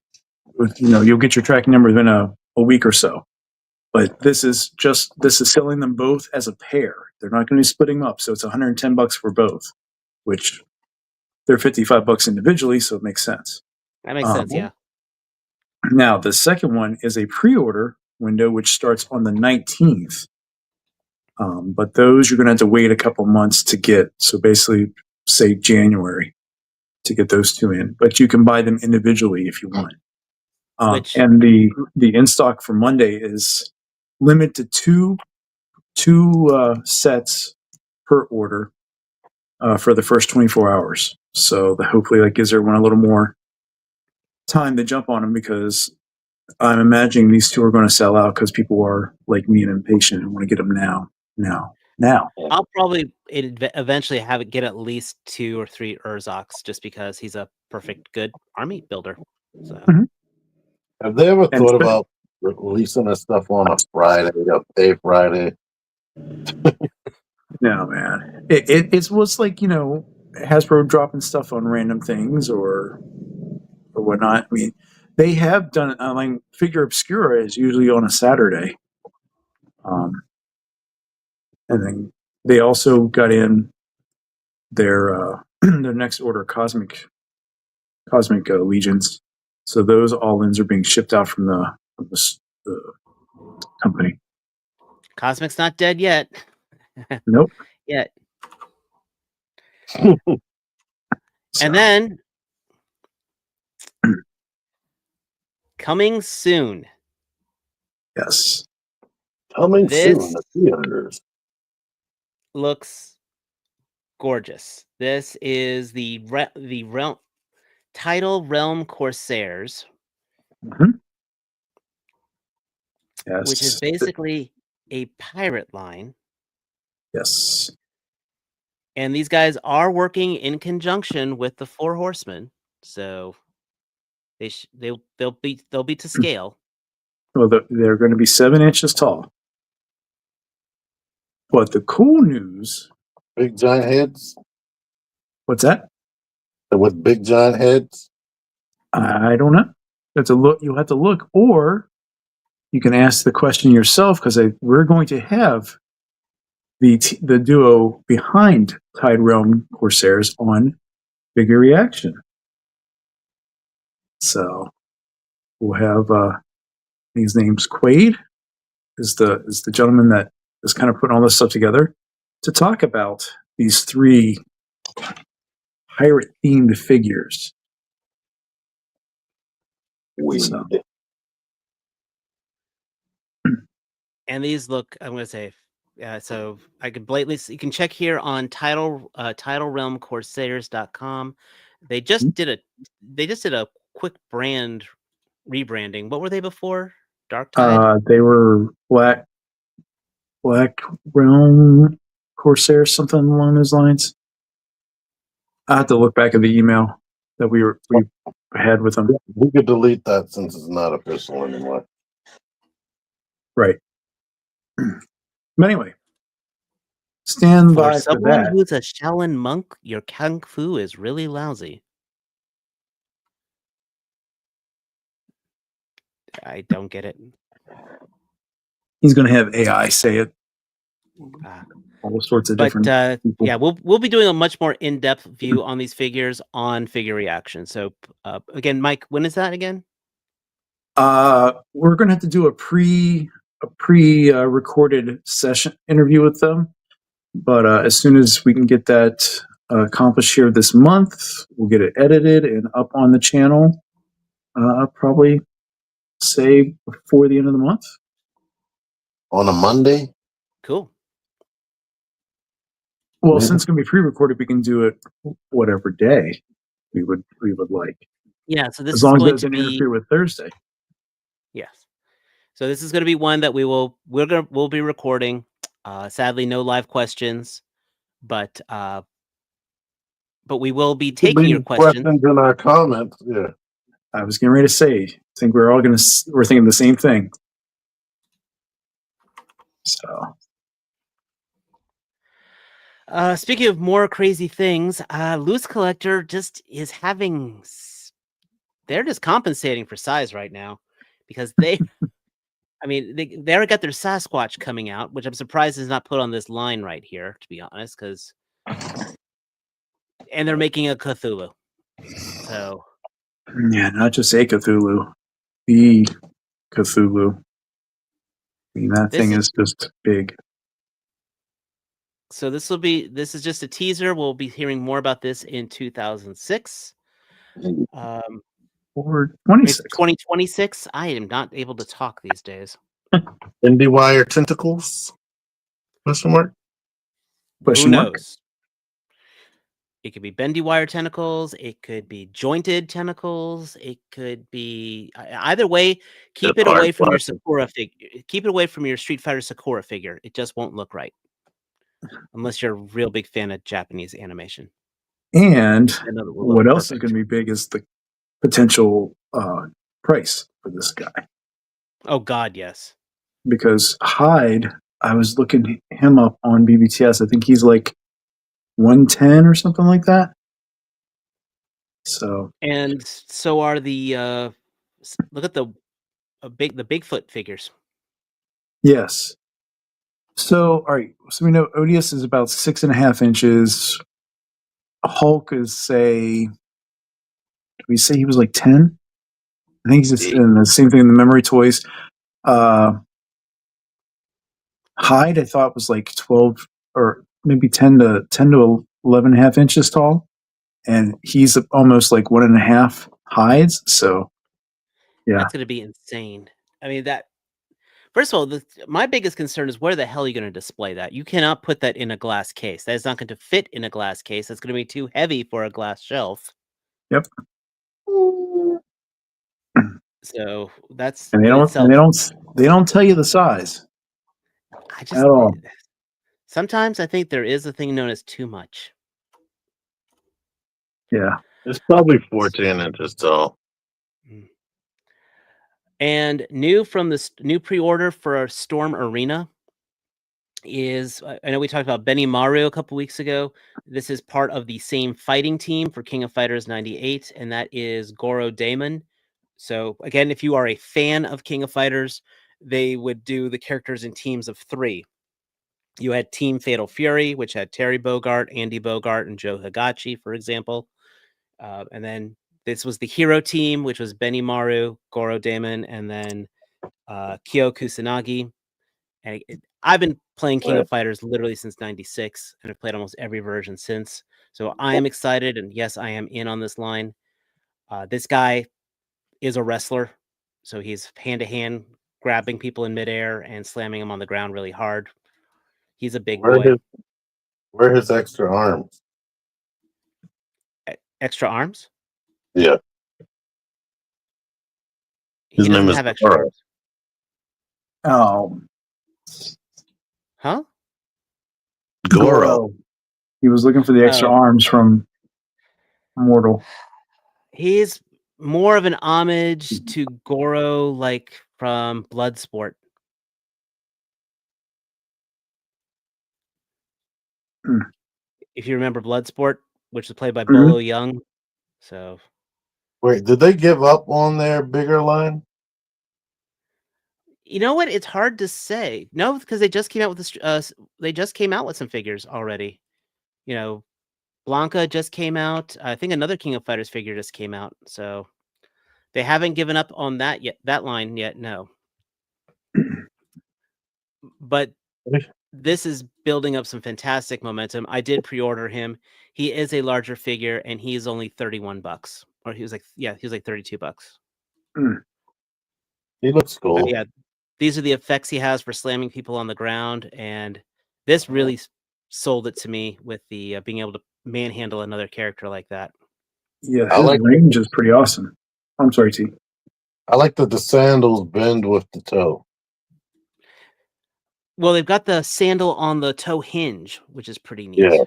you'll get your tracking number within a week or so. But this is selling them both as a pair. They're not going to be splitting them up. So it's $110 for both, which they're $55 individually. So it makes sense. That makes sense, yeah. Now the second one is a pre-order window, which starts on the 19th. But those you're going to have to wait a couple months to get. So basically, say January to get those two in. But you can buy them individually if you want. And the in stock for Monday is limited to two sets per order for the first 24 hours. So hopefully that gives everyone a little more time to jump on them, because I'm imagining these two are going to sell out because people are like me and impatient and want to get them now. I'll probably eventually have it get at least 2 or 3 Urzoks just because he's a perfect good army builder. So Have they ever thought about releasing this stuff on a Friday, a pay Friday? No, man. It was like, Hasbro dropping stuff on random things or whatnot. I mean, they have done it. Like Figure Obscura is usually on a Saturday. And then they also got in their their next order cosmic legions. So those all-ins are being shipped out from the company. Cosmic's not dead yet. Nope. Yet. And then coming soon. Yes. Coming This soon, the theaters. looks gorgeous. This is the realm title Realm Corsairs, Mhm. which is Yes. basically a pirate line. Yes. And these guys are working in conjunction with the Four Horsemen, so they'll be to scale. Well, they're going to be 7 inches tall. But the cool news, Big giant heads what's that? with big giant heads. I don't know. That's a look. You'll have to look, or you can ask the question yourself because we're going to have the duo behind Tide Realm Corsairs on FigureAction. So we'll have his name's Quaid is the gentleman that is kind of putting all this stuff together to talk about these 3 pirate themed figures. So, And these look, I'm going to say, so I can blatantly, you can check here on TitleRealmCorsairs.com. They just did a quick brand rebranding. What were they before? Dark Tide? they were Black Realm Corsairs, something along those lines. I have to look back at the email that we had with them. We could delete that since it's not official anymore. Right. But anyway, stand by for someone that. who's a Shaolin monk, your kung fu is really lousy. I don't get it. He's going to have AI say it. All sorts of different people. Yeah, we'll be doing a much more in-depth view on these figures on FigureAction. So again, Mike, when is that again? We're going to have to do a pre-recorded session interview with them, but as soon as we can get that accomplished here this month, we'll get it edited and up on the channel. Probably say before the end of the month. On a Monday? Cool. Well, since it's going to be pre-recorded, we can do it whatever day we would like. Yeah, so this as is long as it going to doesn't be interfere with Thursday. yes. So this is going to be one that we'll be recording. Sadly, no live questions, but we will be taking your questions in our comments. Yeah, I was getting ready to say, I think we're thinking the same thing. So, speaking of more crazy things, LooseCollector just is having. They're just compensating for size right now because they. I mean, they already got their Sasquatch coming out, which I'm surprised is not put on this line right here, to be honest, and they're making a Cthulhu. So yeah, not just a Cthulhu, the Cthulhu. I mean, that thing is just big. So this is just a teaser. We'll be hearing more about this in 2006. Or 26. 2026. I am not able to talk these days. Bendy wire tentacles? Question mark? Question Who mark? knows? It could be bendy wire tentacles. It could be jointed tentacles. It could be either way. Keep it away from your Sakura figure. Keep it away from your Street Fighter Sakura figure. It just won't look right unless you're a real big fan of Japanese animation. And what else is going to be big is the potential price for this guy. Oh God, yes. Because Hyde, I was looking him up on BBTS. I think he's like 110 or something like that. So are the look at the Bigfoot figures. Yes. So all right. So we know Odious is about 6.5 inches. Hulk is did we say he was like 10? I think he's just in the same thing in the memory toys. Hyde, I thought was like 12 or maybe 10 to 11.5 inches tall, and he's almost like 1.5 hides. So, yeah, that's going to be insane. I mean, that First of all, my biggest concern is where the hell are you going to display that? You cannot put that in a glass case. That is not going to fit in a glass case. That's going to be too heavy for a glass shelf. Yep. So that's And in itself. they don't tell you the size I just at all. sometimes I think there is a thing known as too much. Yeah. It's probably 14 inches tall. And new from this new pre-order for our Storm Arena is, I know we talked about Benny Maru a couple weeks ago. This is part of the same fighting team for King of Fighters 98, and that is Goro Daemon. So again, if you are a fan of King of Fighters, they would do the characters in teams of 3. You had Team Fatal Fury, which had Terry Bogard, Andy Bogart, and Joe Higachi, for example. And then this was the hero team, which was Benny Maru, Goro Daemon, and then Kyo Kusanagi. And I've been playing King of Fighters literally since '96, and I've played almost every version since. So I am excited, and yes, I am in on this line. This guy is a wrestler, so he's hand-to-hand grabbing people in midair and slamming them on the ground really hard. He's a big boy. Where are his extra arms? Extra arms? Yeah. He doesn't have extra arms. Oh. Huh? Goro. He was looking for the extra arms from Mortal. He's more of an homage to Goro, like from Bloodsport. If you remember Bloodsport, which was played by Bolo Young. So, wait, did they give up on their bigger line? You know what? It's hard to say. No, because they just came out with this. They just came out with some figures already. You know, Blanca just came out. I think another King of Fighters figure just came out. So they haven't given up on that yet. That line yet, no. But this is building up some fantastic momentum. I did pre-order him. He is a larger figure, and he's only $31, or he was like $32. He looks cool. Yeah, these are the effects he has for slamming people on the ground, and this really sold it to me with the being able to manhandle another character like that. Yeah, his range is pretty awesome. I'm sorry, T. I like that the sandals bend with the toe. Well, they've got the sandal on the toe hinge, which is pretty neat. Yeah,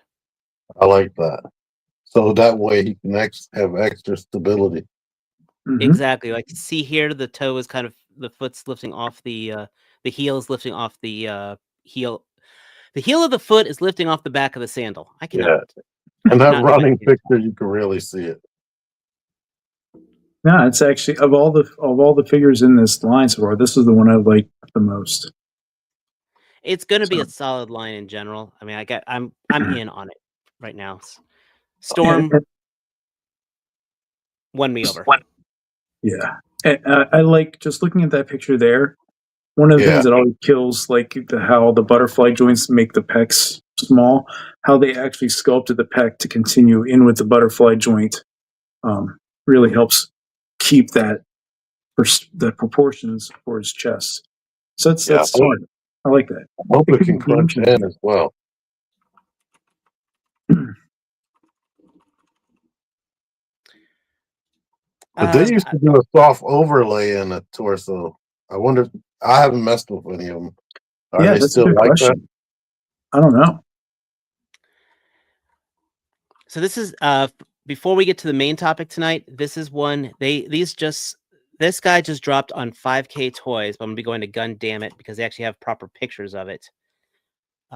I like that. So that way he can have extra stability. Exactly. Like, see here, the toe is kind of, the foot's lifting off the heel is lifting off the heel. The heel of the foot is lifting off the back of the sandal. I cannot. Yeah. And that running picture, you can really see it. No, it's actually of all the figures in this line so far, this is the one I like the most. It's going to be a solid line in general. I mean, I'm in on it right now. Storm won me over. Yeah, and, I like just looking at that picture there. One of the things that always kills, like how the butterfly joints make the pecs small, how they actually sculpted the pec to continue in with the butterfly joint, really helps keep the proportions for his chest. So that's smart. I like that. I hope it can crunch in as well. But they used to do a soft overlay in a torso. I wonder. I haven't messed with any of them. Are they that's still a good like question. that? I don't know. So this is before we get to the main topic tonight. This is one this guy just dropped on 5K Toys, but I'm gonna be going to Gun Damn It because they actually have proper pictures of it.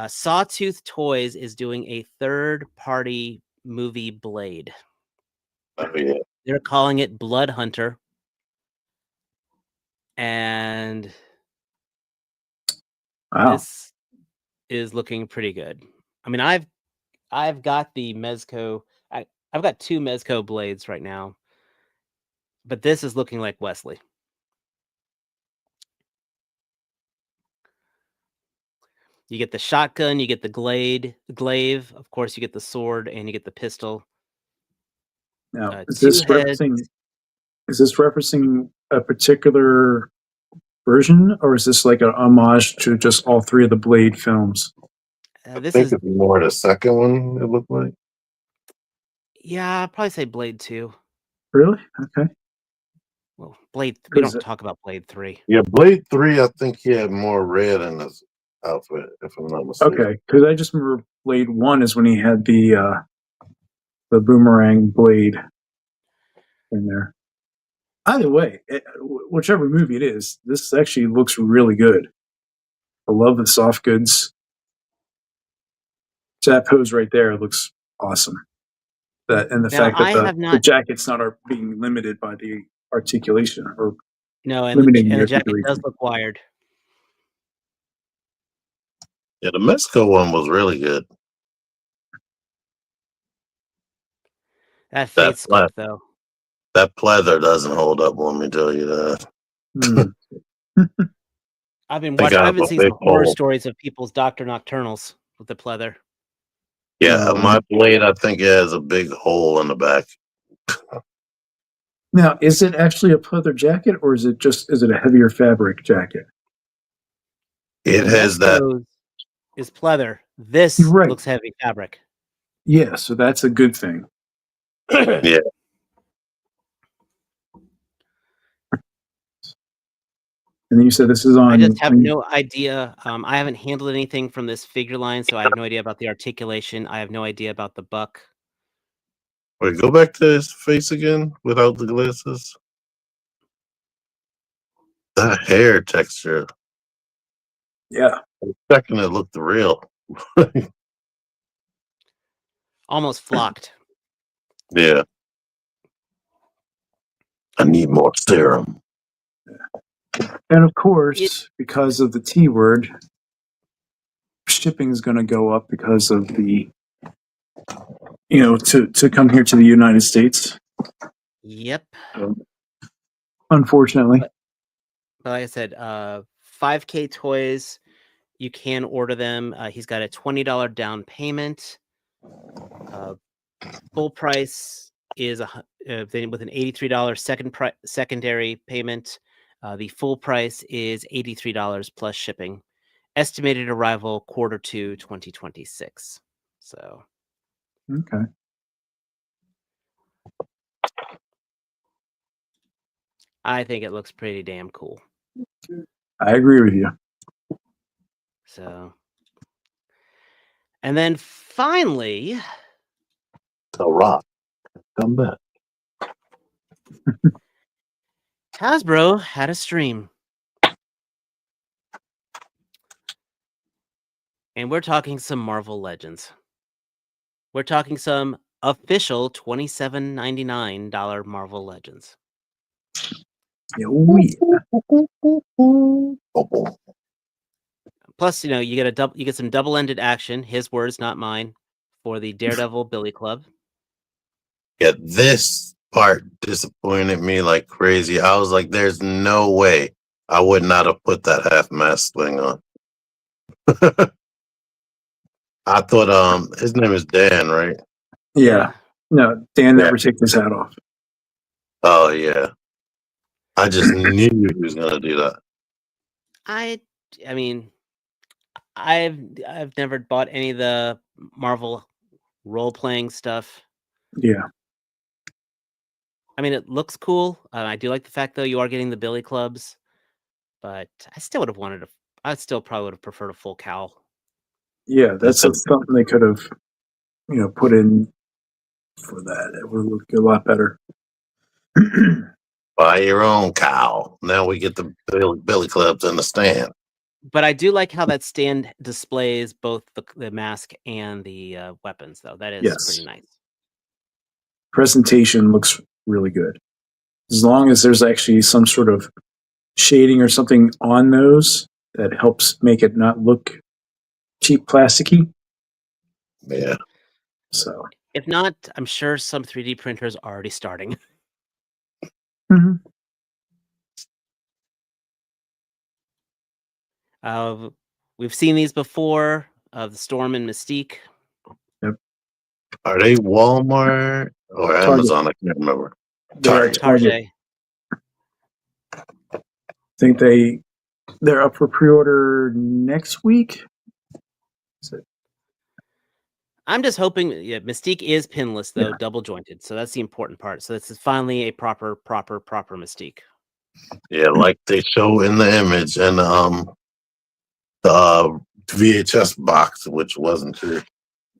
Sawtooth Toys is doing a third-party movie Blade. Oh yeah. They're calling it Blood Hunter. And this is looking pretty good. I mean, I've got the Mezco. I've got 2 Mezco blades right now, but this is looking like Wesley. You get the shotgun, you get the glaive. Of course, you get the sword, and you get the pistol. Now, is this referencing a particular version, or is this like an homage to just all three of the Blade films? I This think is, it's more the second one. It looked like. yeah, I'd probably say Blade 2. Really? Okay. Well, Blade, we Is don't it- talk about Blade 3. Yeah, Blade 3, I think he had more red in his outfit, if I'm not mistaken. Okay, because I just remember Blade 1 is when he had the boomerang blade in there. Either way, whichever movie it is, this actually looks really good. I love the soft goods. That pose right there looks awesome. That and the Now, fact that I have the not, jacket's not being limited by the articulation or no, limiting the and the jacket does articulation. look wired. Yeah, the Mexico one was really good. That That face ple- sculpt, though. that pleather doesn't hold up. Let me tell you that. Hmm. I've been They watching, got I've been a seeing big some horror hole. stories of people's Dr. Nocturnals with the pleather. Yeah, my Um, blade, I think it has a big hole in the back. Now, is it actually a pleather jacket, or is it a heavier fabric jacket? It has that. Mexico's is pleather. This You're right. looks heavy fabric. Yeah, so that's a good thing. Yeah, And then you said this is on. I just have no idea. I haven't handled anything from this figure line, so I have no idea about the articulation. I have no idea about the buck. wait, go back to his face again without the glasses. That hair texture. Yeah. For a second, it looked real. Almost flocked. Yeah. I need more serum. And of course, because of the T word, shipping is going to go up because of the, to come here to the United States. Yep. Unfortunately. But like I said, 5K toys, you can order them. He's got a $20 down payment. Full price is with an $83 secondary payment. The full price is $83 plus shipping. Estimated arrival Q2 2026. So Okay. I think it looks pretty damn cool. I agree with you. So, and then finally, The Rock. Come back. Hasbro had a stream. And we're talking some Marvel Legends. We're talking some official $27.99 Marvel Legends. Yeah, we. Plus, you get some double-ended action, his words, not mine, for the Daredevil Billy Club. Yeah, this part disappointed me like crazy. I was like, there's no way I would not have put that half mask thing on. I thought his name is Dan, right? Yeah. No, Dan never takes his hat off. Oh yeah. I just knew he was gonna do that. I mean, I've never bought any of the Marvel role-playing stuff. Yeah. I mean, it looks cool. I do like the fact, though, you are getting the Billy Clubs, but I still would have wanted I still probably would have preferred a full cowl. Yeah, that's something they could have, put in for that. It would look a lot better. Buy your own cow. Now we get the Billy Clubs in the stand. But I do like how that stand displays both the mask and the weapons, though. That is pretty nice. Presentation looks really good. As long as there's actually some sort of shading or something on those that helps make it not look cheap plasticky. Yeah. So if not, I'm sure some 3D printers are already starting. Mm-hmm. We've seen these before, the Storm and Mystique. Yep. Are they Walmart or Target. Amazon? I can't remember. They're Target. Target. I think they They're up for pre-order next week. I'm just hoping. Yeah, Mystique is pinless though, double jointed. So that's the important part. So this is finally a proper Mystique. Yeah, like they show in the image and the VHS box, which wasn't true.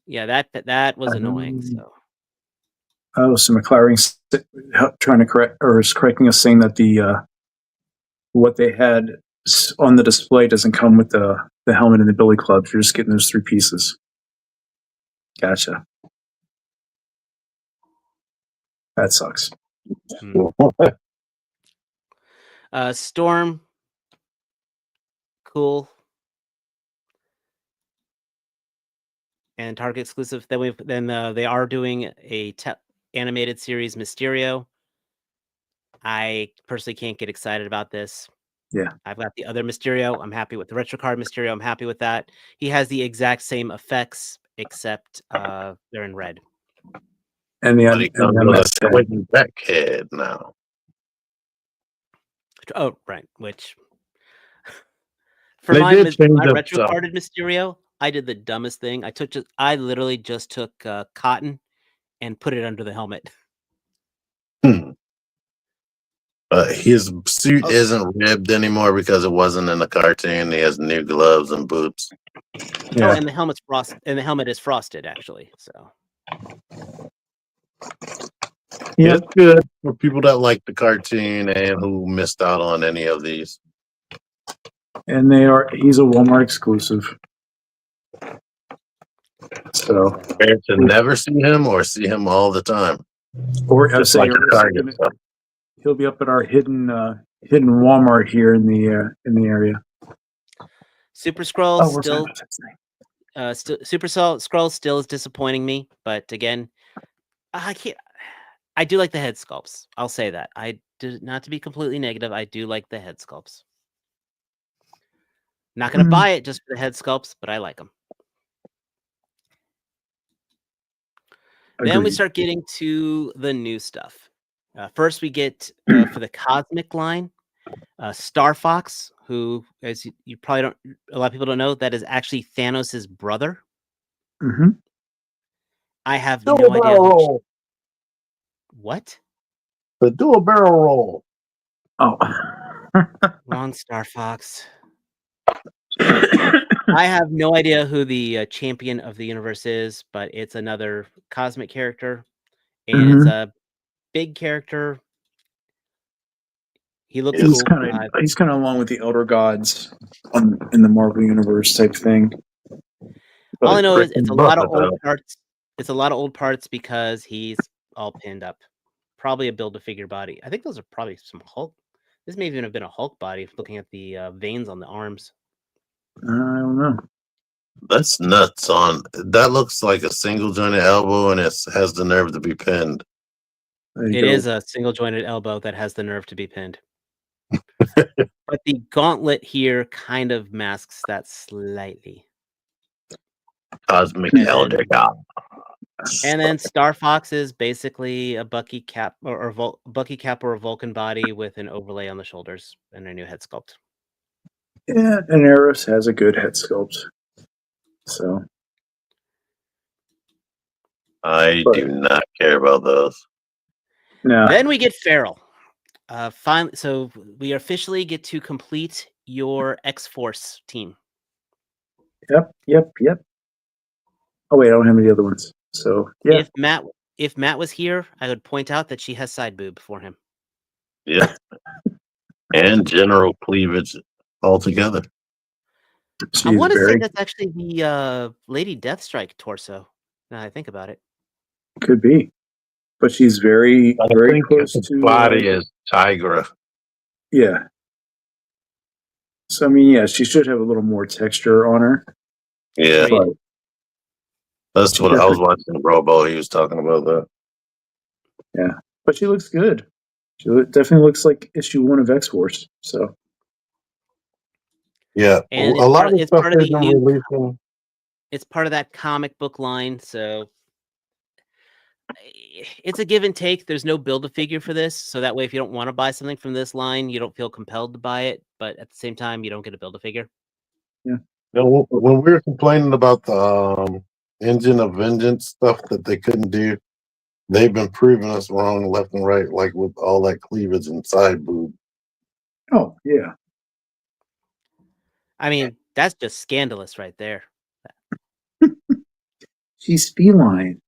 Yeah, that was annoying. So. So McLaren's trying to correct, or is correcting us, saying that the what they had on the display doesn't come with the helmet and the billy clubs. You're just getting those 3 pieces. Gotcha. That sucks. Storm, cool, and Target exclusive. Then they are doing a animated series Mysterio. I personally can't get excited about this. Yeah, I've got the other Mysterio. I'm happy with the retro card Mysterio. I'm happy with that. He has the exact same effects, except they're in red. and the But he comes with a squidgy back head now. Oh, right. Which for my retro carded Mysterio, I did the dumbest thing. I literally just took cotton and put it under the helmet. His suit isn't ribbed anymore because it wasn't in the cartoon. He has new gloves and boots. Yeah. Oh, and the helmet's frosted, and the helmet is frosted actually. So yeah, it's good for people that like the cartoon and who missed out on any of these. And he's a Walmart exclusive. So to never see him or see him all the time. Or I say he'll be up at our hidden Walmart here in the area. Super Skrull Super Skrull still is disappointing me, but again, I can't. I do like the head sculpts. I'll say that. I do, not to be completely negative. I do like the head sculpts. Not going to buy it just for the head sculpts, but I like them. Agreed. Then we start getting to the new stuff. First, we get for the Cosmic line, Star Fox, who, as you probably don't, a lot of people don't know, that is actually Thanos' brother. Mm-hmm. I have no idea. What? The dual barrel roll. Oh. Wrong Star Fox. I have no idea who the champion of the universe is, but it's another cosmic character, and it's a big character. He looks cool. He's kind of along with the Elder Gods in the Marvel Universe type thing. But all I know is it's a lot of old parts. It's a lot of old parts because he's all pinned up. Probably a build-a-figure body. I think those are probably some Hulk. This may even have been a Hulk body, looking at the veins on the arms. I don't know. That's nuts. That looks like a single jointed elbow, and it has the nerve to be pinned. It is a single jointed elbow that has the nerve to be pinned. But the gauntlet here kind of masks that slightly. Cosmic Elder God. And then Star Fox is basically a Bucky cap or a Vulcan body with an overlay on the shoulders and a new head sculpt. Yeah, and Eros has a good head sculpt. So I do not care about those. No. Then we get Feral. Finally, so we officially get to complete your X-Force team. Yep. Oh wait, I don't have any other ones. So yeah. If Matt was here, I would point out that she has side boob for him. Yeah. And general cleavage altogether. I want to say that's actually the Lady Deathstrike torso. Now I think about it. Could be. But she's very close to body is Tigra. Yeah. So I mean, yeah, she should have a little more texture on her. Yeah. That's what I was watching Robo. He was talking about that. Yeah. But she looks good. She definitely looks like issue 1 of X-Force. So yeah. And a lot of it's stuff part of the releasing. It's part of that comic book line, so it's a give and take. There's no Build-A-Figure for this, so that way if you don't want to buy something from this line, you don't feel compelled to buy it, but at the same time, you don't get a Build-A-Figure. Yeah. You know, when we were complaining about the Engine of Vengeance stuff that they couldn't do, they've been proving us wrong left and right, like with all that cleavage and side boob. Oh, yeah. I mean, that's just scandalous right there. She's feline.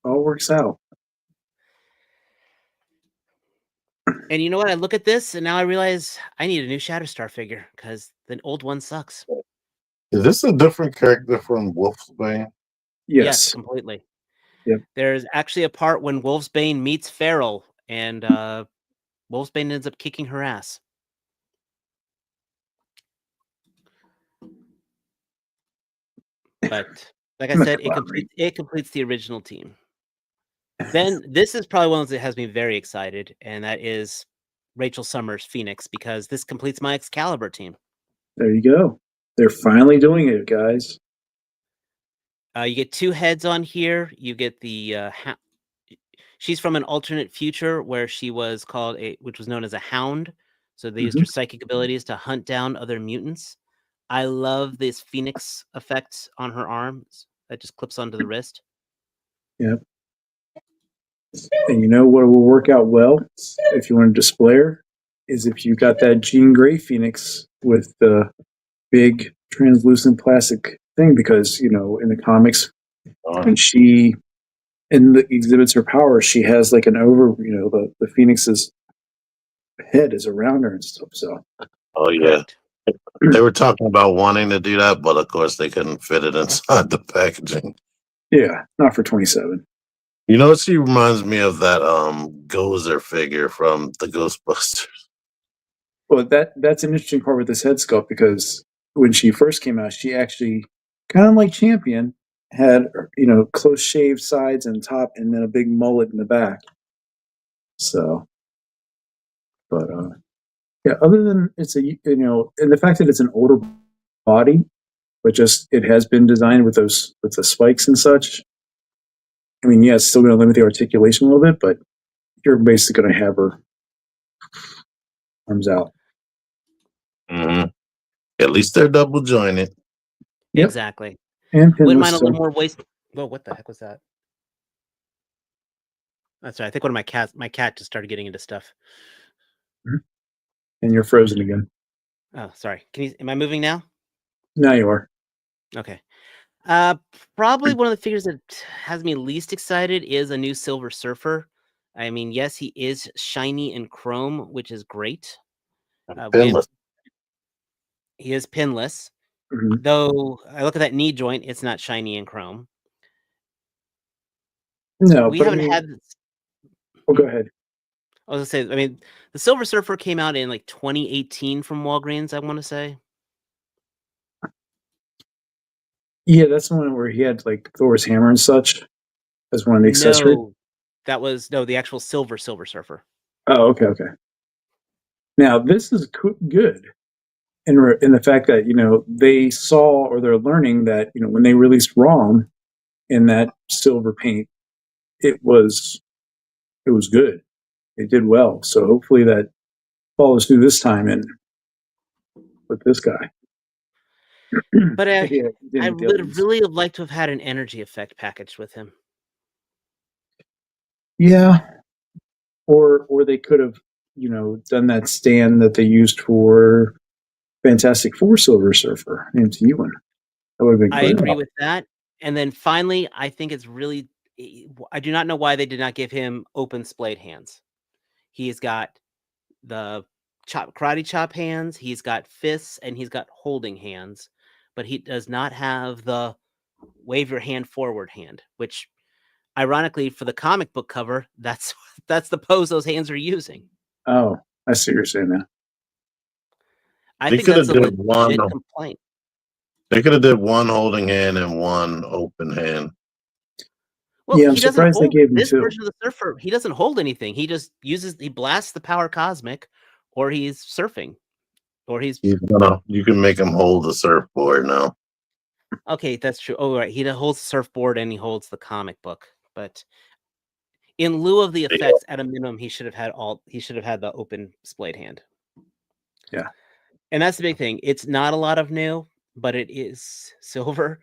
All works out. And you know what? I look at this, and now I realize I need a new Shatterstar figure, because the old one sucks. Is this a different character from Wolfsbane? Yes, Yes. completely. Yep. There's actually a part when Wolfsbane meets Feral, and Wolfsbane ends up kicking her ass. But like I said, it completes the original team. Then this is probably one that has me very excited, and that is Rachel Summers Phoenix, because this completes my Excalibur team. There you go. They're finally doing it, guys. You get 2 heads on here. You get the she's from an alternate future where she was called which was known as a hound. So they used her psychic abilities to hunt down other mutants. I love this Phoenix effect on her arms that just clips onto the wrist. Yep. And you know what will work out well if you want to display her is if you got that Jean Grey Phoenix with the big translucent plastic thing, because in the comics when she exhibits her power, she has like an the Phoenix's head is around her and stuff. So Oh yeah, they were talking about wanting to do that, but of course they couldn't fit it inside the packaging. Yeah, not for 27. You know, she reminds me of that Gozer figure from the Ghostbusters. Well, that's an interesting part with this head sculpt, because when she first came out, she actually kind of like Champion had close shaved sides and top, and then a big mullet in the back. So, but yeah, other than it's and the fact that it's an older body, but just it has been designed with the spikes and such. I mean, yeah, it's still going to limit the articulation a little bit, but you're basically going to have her arms out. Mm-hmm. At least they're double jointed. Yep. Exactly. And wouldn't mind a little more waist. Whoa, what the heck was that? That's right. I think one of my cat just started getting into stuff. And you're frozen again. Oh, sorry. Am I moving now? Now you are. Okay. Probably one of the figures that has me least excited is a new Silver Surfer. I mean, yes, he is shiny and chrome, which is great. Pinless. He is pinless. Though I look at that knee joint, it's not shiny and chrome. No, we haven't had this. Oh, go ahead. I was gonna say, I mean, the Silver Surfer came out in like 2018 from Walgreens, I want to say. Yeah, that's the one where he had like Thor's hammer and such as one of the accessories. No, that was the actual Silver Surfer. Oh, okay. Now this is good in the fact that they saw, or they're learning that when they released ROM in that silver paint, it was good. It did well. So hopefully that follows through this time and with this guy. But I would really have liked to have had an energy effect packaged with him. Yeah. Or they could have, done that stand that they used for Fantastic Four Silver Surfer named Ewan. That would have been I agree with that. And then finally, I think it's really, I do not know why they did not give him open splayed hands. He's got the karate chop hands, he's got fists, and he's got holding hands, but he does not have the wave your hand forward hand, which ironically for the comic book cover, that's the pose those hands are using. Oh, I see what you're saying now. I think that's a legit complaint. They could have did one holding hand and one open hand. Well, yeah, I'm surprised they gave him this two. version of the Surfer. He doesn't hold anything. He just he blasts the power cosmic, or he's surfing, or he's. You can make him hold the surfboard now. Okay, that's true. Oh, right. He holds the surfboard and he holds the comic book. But In lieu of the effects, at a minimum, he should have had the open splayed hand. Yeah. And that's the big thing. It's not a lot of new, but it is silver,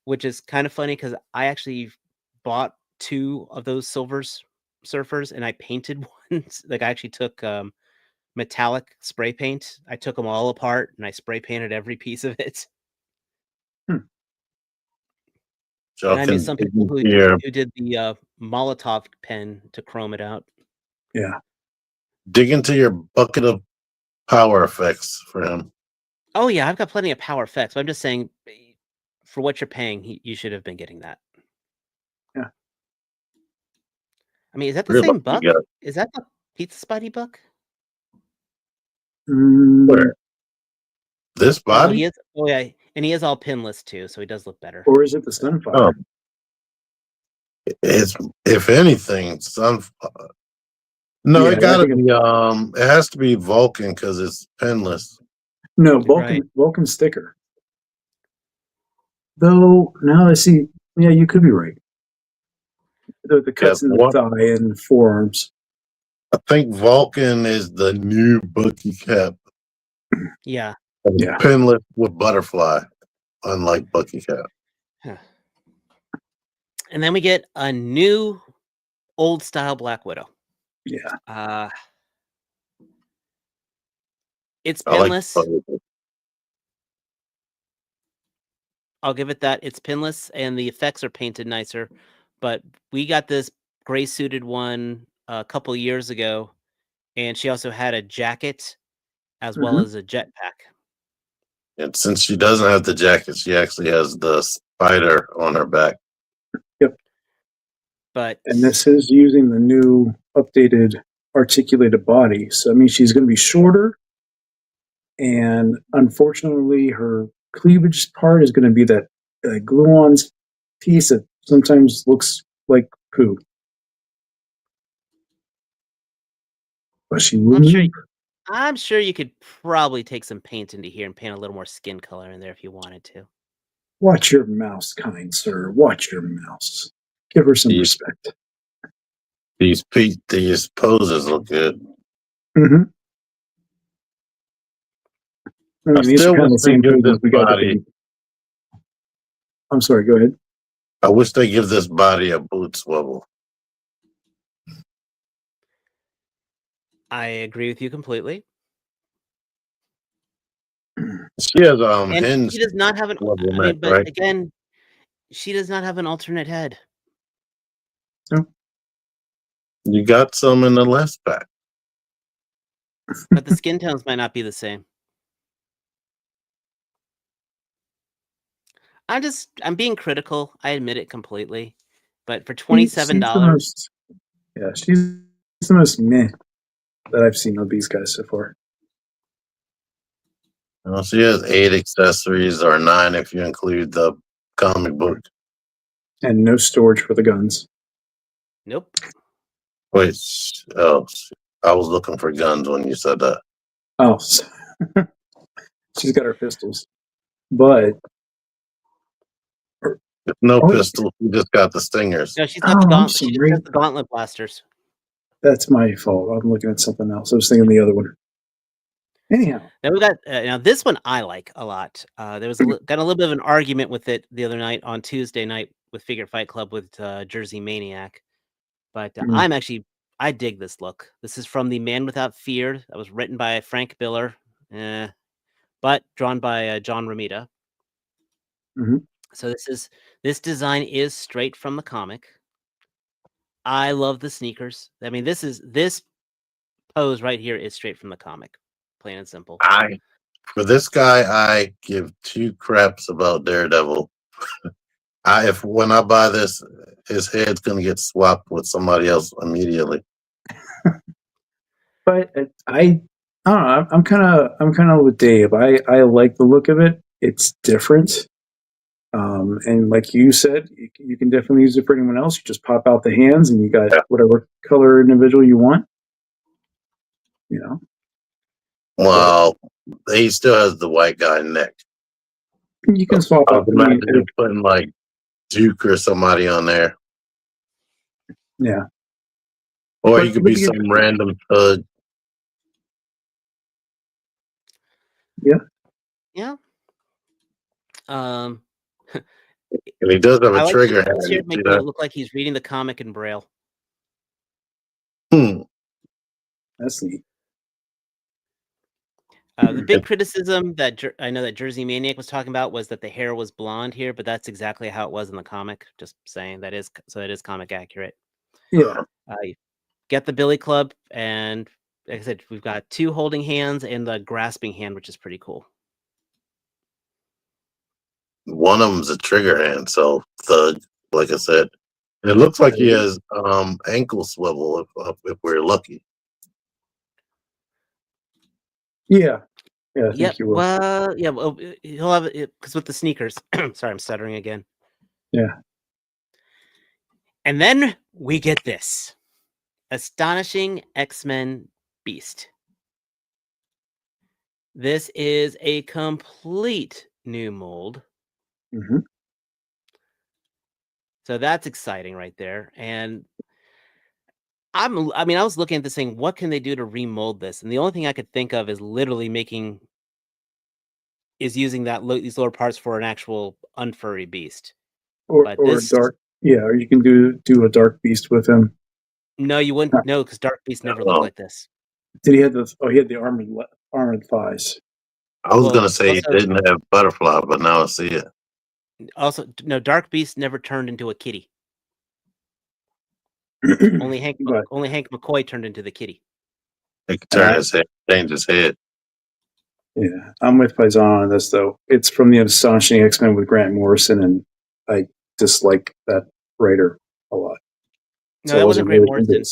which is kind of funny because I actually bought 2 of those surfers and I painted one. Like I actually took metallic spray paint. I took them all apart and I spray painted every piece of it. Y'all And I knew can some dig people into your who did the Molotov pen to chrome it out. Yeah. dig into your bucket of power effects for him. Oh yeah, I've got plenty of power effects. But I'm just saying, for what you're paying, you should have been getting that. Yeah. I mean, is that the Really same lucky buck? you got it. Is that the Pizza Spidey buck? Where? This No, body? he is. Oh yeah, and he is all pinless too, so he does look better. Or is it the Sunfire? Oh. It's, if anything, some. No, Yeah, it I gotta think be. It has to be Vulcan because it's pinless. No, Vulcan sticker. Though now I see. Yeah, you could be right. The cuts in the thigh and forearms. I think Vulcan is the new Bucky cap. Yeah. Yeah. Pinless with butterfly, unlike Bucky cap. Huh. And then we get a new old style Black Widow. Yeah. It's I like pinless. Bucky. I'll give it that. It's pinless and the effects are painted nicer. But we got this gray suited one a couple years ago, and she also had a jacket as well as a jetpack. And since she doesn't have the jacket, she actually has the spider on her back. Yep. And this is using the new updated articulated body. So I mean she's gonna be shorter. And unfortunately her cleavage part is gonna be that glue-on piece that sometimes looks like poo. But she will I'm sure you could probably take some paint into here and paint a little more skin color in there if you wanted to. Watch your mouse, kind sir. Watch your mouse. Give her some respect. These poses look good. Mm-hmm. I mean, these are kind of the same poses we got. I'm sorry, go ahead. I wish they give this body a boot swivel. I agree with you completely. She has and hinge. She does not have an. I mean, but right? Again, she does not have an alternate head. No. You got some in the left back. But the skin tones might not be the same. I'm being critical. I admit it completely. But for $27, yeah, she's the most meh that I've seen of these guys so far. Well, she has 8 accessories, or 9 if you include the comic book. And no storage for the guns. Nope. Wait, I was looking for guns when you said that. Oh, she's got her pistols, but no pistols. She just got the stingers. No, she's got the gauntlet. She just has the gauntlet blasters. That's my fault. I'm looking at something else. I was thinking the other one. Anyhow, then we got now this one I like a lot. There was got a little bit of an argument with it the other night on Tuesday night with Figure Fight Club with Jersey Maniac, but I dig this look. This is from The Man Without Fear. That was written by Frank Miller, but drawn by John Romita. So this design is straight from the comic. I love the sneakers. I mean, this pose right here is straight from the comic, plain and simple. For this guy, I give 2 craps about Daredevil. When I buy this, his head's gonna get swapped with somebody else immediately. But I don't know. I'm kind of with Dave. I like the look of it. It's different. And like you said, you can definitely use it for anyone else. You just pop out the hands and you got whatever color individual you want. You know. Well, he still has the white guy neck. You can swap out. Imagine putting like Duke or somebody on there. Yeah. Or But he could with be the some random thug. Yeah. Um, And he does have I a like trigger hand. this here You see making it that? look like he's reading the comic in Braille. That's neat. The big criticism that I know that Jersey Maniac was talking about was that the hair was blonde here, but that's exactly how it was in the comic. Just saying that is comic accurate. Yeah. You get the Billy Club, and like I said, we've got 2 holding hands and the grasping hand, which is pretty cool. One of them's a trigger hand, so thug, like I said. And it looks like he has ankle swivel if we're lucky. Yeah. Yeah, I Yep. think you will. Well, yeah. Well, he'll have it because with the sneakers. Sorry, I'm stuttering again. Yeah. And then we get this astonishing X-Men Beast. This is a complete new mold. Mm-hmm. So that's exciting right there. And I was looking at this thing, what can they do to remold this? And the only thing I could think of is literally using these lower parts for an actual unfurry beast. Or this, dark. Yeah, or you can do a dark beast with him. no, you wouldn't. No, because Dark Beast never looked like this. Did he have he had the armored thighs. I was gonna say also, he didn't have butterfly, but now I see it. Also, no, Dark Beast never turned into a kitty. Only Hank McCoy turned into the kitty. He could turn his head, change his head. Yeah, I'm with Paisan on this though. It's from the Astonishing X-Men with Grant Morrison, and I dislike that writer a lot. No, that wasn't Grant Morrison.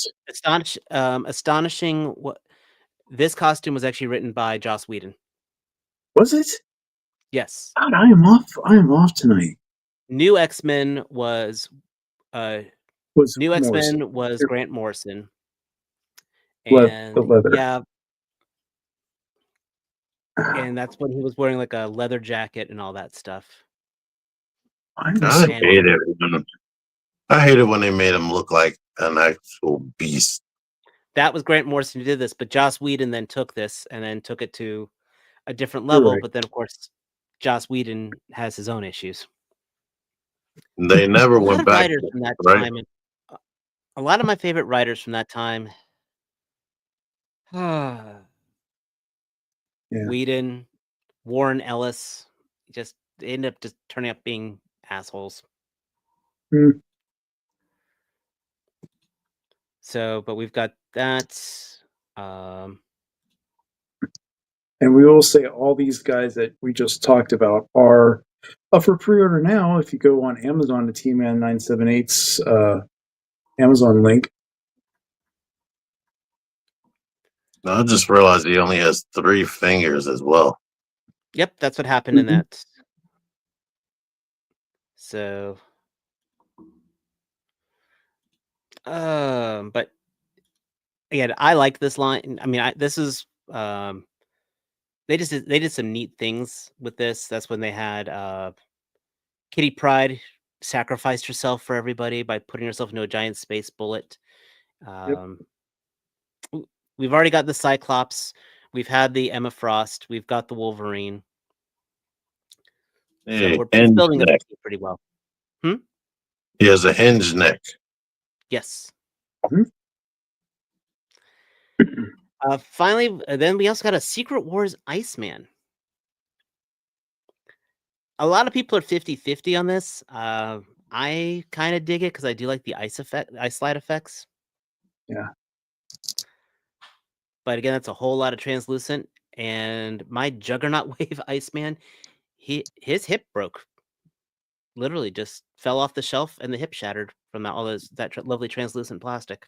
Astonishing. What this costume was actually written by Joss Whedon. Was it? Yes. God, I am off tonight. New X-Men was Morrison. Grant Morrison. And the leather. Yeah. And that's when he was wearing like a leather jacket and all that stuff. I hate it. I hate it when they made him look like an actual beast. That was Grant Morrison who did this, but Joss Whedon then took this and then took it to a different level. Right. But then, of course, Joss Whedon has his own issues. They never went back. From that time. A lot of my favorite writers from that time. Whedon, Warren Ellis, just ended up just turning up being assholes. Mm. So, but we've got that. And we will say all these guys that we just talked about are up for pre-order now. If you go on Amazon to T-Man 978's Amazon link. I just realized he only has 3 fingers as well. Yep, that's what happened in that. So, but again, I like this line. I mean, this is they did some neat things with this. That's when they had Kitty Pryde sacrificed herself for everybody by putting herself into a giant space bullet. We've already got the Cyclops. We've had the Emma Frost. We've got the Wolverine. So we're building it pretty well. He has a hinge neck. Yes. Finally, then we also got a Secret Wars Iceman. A lot of people are 50-50 on this. I kind of dig it because I do like the ice slide effects. Yeah. But again, that's a whole lot of translucent. And my Juggernaut Wave Iceman, his hip broke. Literally just fell off the shelf and the hip shattered from that lovely translucent plastic.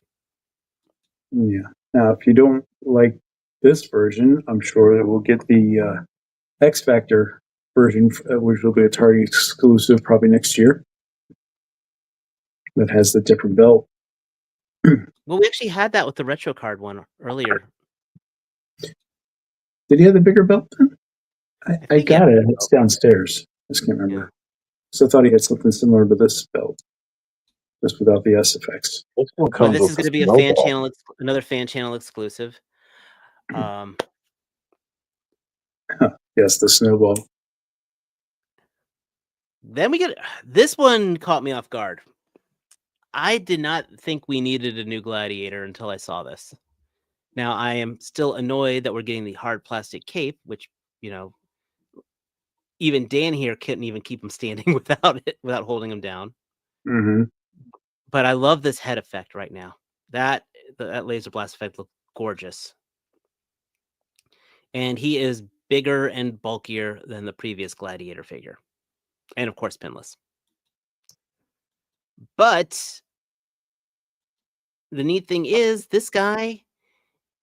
Yeah. Now, if you don't like this version, I'm sure that we'll get the X Factor version, which will be a Target exclusive probably next year. That has the different belt. Well, we actually had that with the retro card one earlier. Did he have the bigger belt then? I got it. It's downstairs. I just can't remember. Yeah. So I thought he had something similar to this belt. just without the S effects. This one But comes this with is the going to be a snowball. fan channel, another fan channel exclusive. Yes, the snowball. Then we get this one caught me off guard. I did not think we needed a new gladiator until I saw this. Now I am still annoyed that we're getting the hard plastic cape, which, you know, even Dan here couldn't even keep him standing without holding him down. Mm-hmm. But I love this head effect right now. That laser blast effect looks gorgeous. And he is bigger and bulkier than the previous gladiator figure. And of course, pinless. But the neat thing is, this guy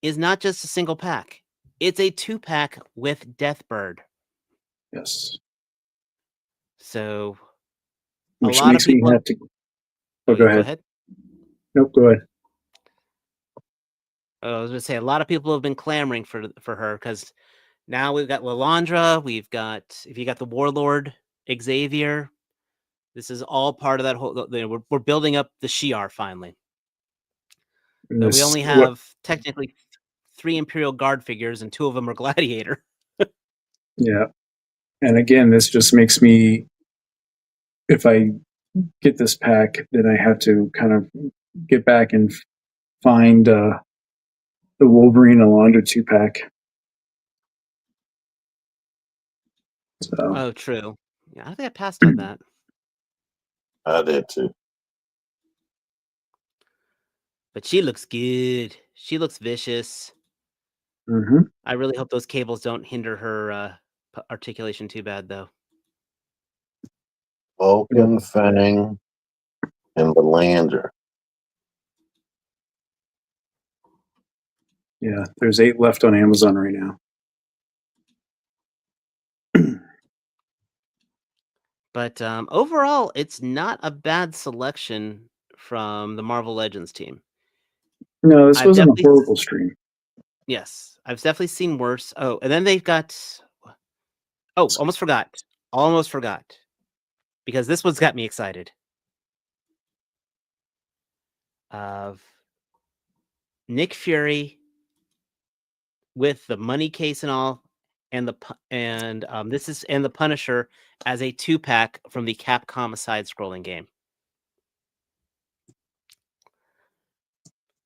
is not just a single pack. It's a 2-pack with Deathbird. Yes. So Which a lot of makes me people have to. Oh, go ahead. Nope, go ahead. I was going to say, a lot of people have been clamoring for her because now we've got Lilandra. We've got, if you got the Warlord Xavier, this is all part of that whole. We're building up the Shi'ar finally. But we only have technically 3 Imperial Guard figures, and 2 of them are Gladiator. Yeah, and again, this just makes me. If I get this pack, then I have to kind of get back and find the Wolverine Alondra 2-pack. So. Oh, true. Yeah, I think I passed on that. I did too. But she looks good. She looks vicious. Mm-hmm. I really hope those cables don't hinder her articulation too bad, though. Vulcan, Fang, and Lilandra. Yeah, there's 8 left on Amazon right now. But overall, it's not a bad selection from the Marvel Legends team. No, this wasn't a horrible stream. Yes, I've definitely seen worse. Oh, and then they've got... Oh, almost forgot. Almost forgot. Because this one's got me excited. Nick Fury with the money case and all, and the Punisher as a 2-pack from the Capcom side-scrolling game.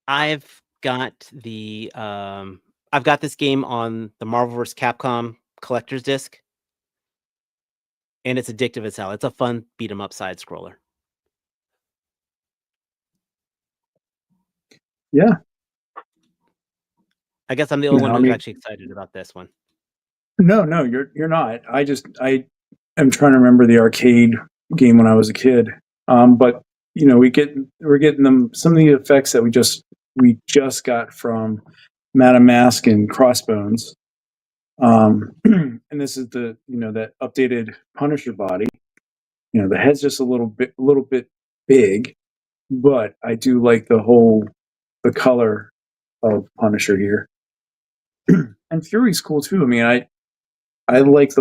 I've got this game on the Marvel vs. Capcom collector's disc, and it's addictive as hell. It's a fun beat 'em up side scroller. Yeah. I guess I'm the only one who's actually excited about this one. No, you're not. I am trying to remember the arcade game when I was a kid. But you know, we're getting them some of the effects that we just got from Madame Mask and Crossbones. And this is that updated Punisher body. You know, the head's just a little bit big, but I do like the color of Punisher here. And Fury's cool too. I mean, I like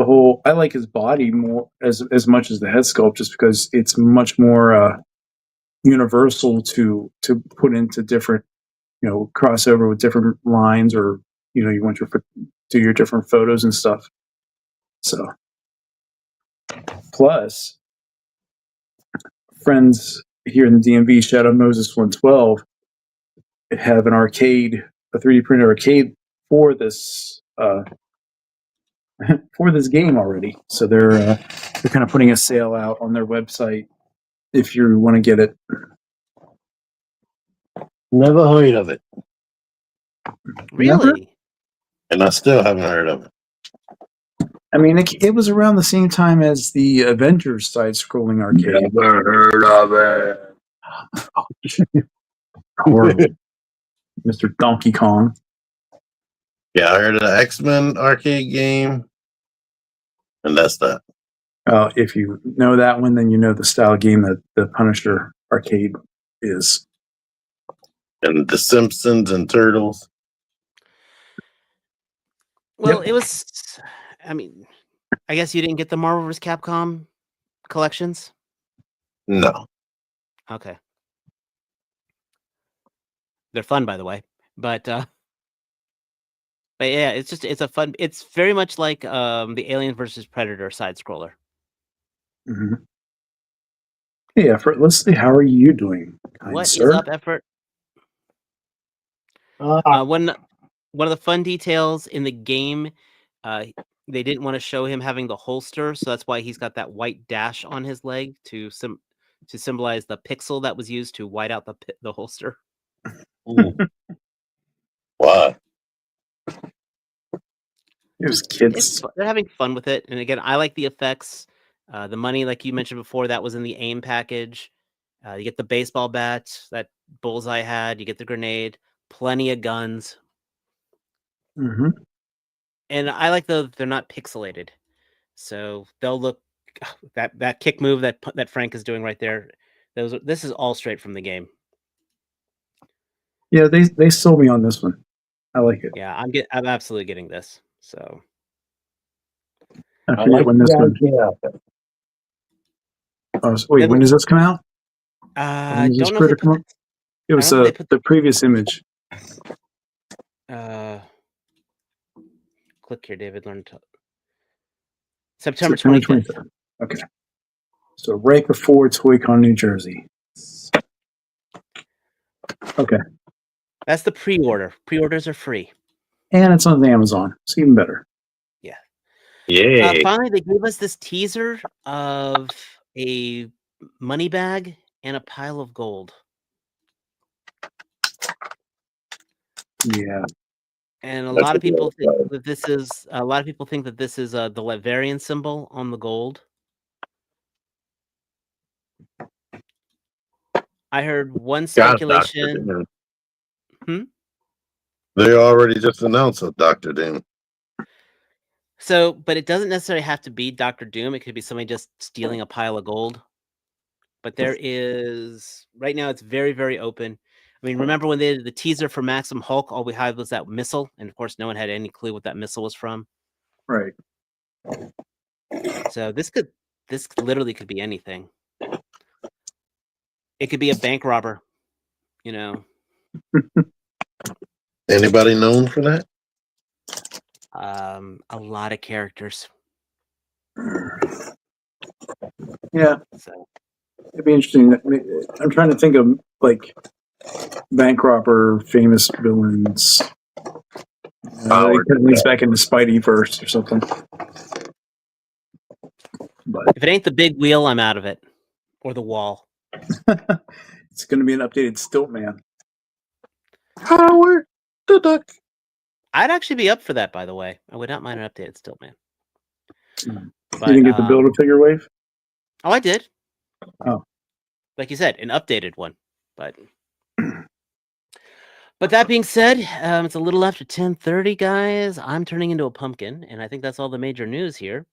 his body more as much as the head sculpt, just because it's much more universal to put into different, crossover with different lines, or you want to do your different photos and stuff. So, plus, friends here in the DMV, Shadow Moses 112, have a 3D printed arcade for this for this game already. So they're kind of putting a sale out on their website if you want to get it. Never heard of it. Really? Never? And I still haven't heard of it. I mean, it was around the same time as the Avengers side-scrolling arcade. Never heard of it. Or Mr. Donkey Kong. Yeah, I heard of the X-Men arcade game, and that's that. If you know that one, then you know the style game that the Punisher arcade is. And the Simpsons and Turtles. Well, It was. I mean, I guess you didn't get the Marvel vs. Capcom collections? No. Okay. They're fun, by the way. But yeah, it's a fun. It's very much like the Alien versus Predator side scroller. Mm-hmm. Hey, Effortlessly, how are you doing, kind What sir? is up, Effort? One of the fun details in the game, they didn't want to show him having the holster, so that's why he's got that white dash on his leg to symbolize the pixel that was used to white out the holster. Why? It was kids. They're having fun with it, and again, I like the effects. The money, like you mentioned before, that was in the AIM package. You get the baseball bat that Bullseye had. You get the grenade. Plenty of guns. Mm-hmm. And I like they're not pixelated, so they'll look that kick move that Frank is doing right there. This is all straight from the game. Yeah, they sold me on this one. I like it. Yeah, I'm absolutely getting this. So I forget when this one. Oh, wait, when does this come out? I don't know if they put it was the previous image. Click here, David. Learn to September 25th. Okay. So right before ToyCon New Jersey. Okay. That's the pre-order. Pre-orders are free. And it's on the Amazon. It's even better. Yeah. Yeah. Finally, they gave us this teaser of a money bag and a pile of gold. Yeah. And a lot of people think that this is the Laverian symbol on the gold. I heard one speculation. They already just announced it, Dr. Doom. So, but it doesn't necessarily have to be Dr. Doom. It could be somebody just stealing a pile of gold. But there is right now. It's very, very open. I mean, remember when they did the teaser for Maximum Hulk? All we had was that missile, and of course, no one had any clue what that missile was from. Right. So this literally could be anything. It could be a bank robber, you know. Anybody known for that? A lot of characters. Yeah. So it'd be interesting. I'm trying to think of like bank robber famous villains. It leads back into Spideyverse or something. But if it ain't the big wheel, I'm out of it. Or the wall. It's going to be an updated Stiltman. Howard the Duck. I'd actually be up for that, by the way. I would not mind an updated Stiltman. But, you didn't get the Build-A-Figure wave? Oh, I did. Oh. Like you said, an updated one. But that being said, it's a little after 10:30, guys. I'm turning into a pumpkin, and I think that's all the major news here.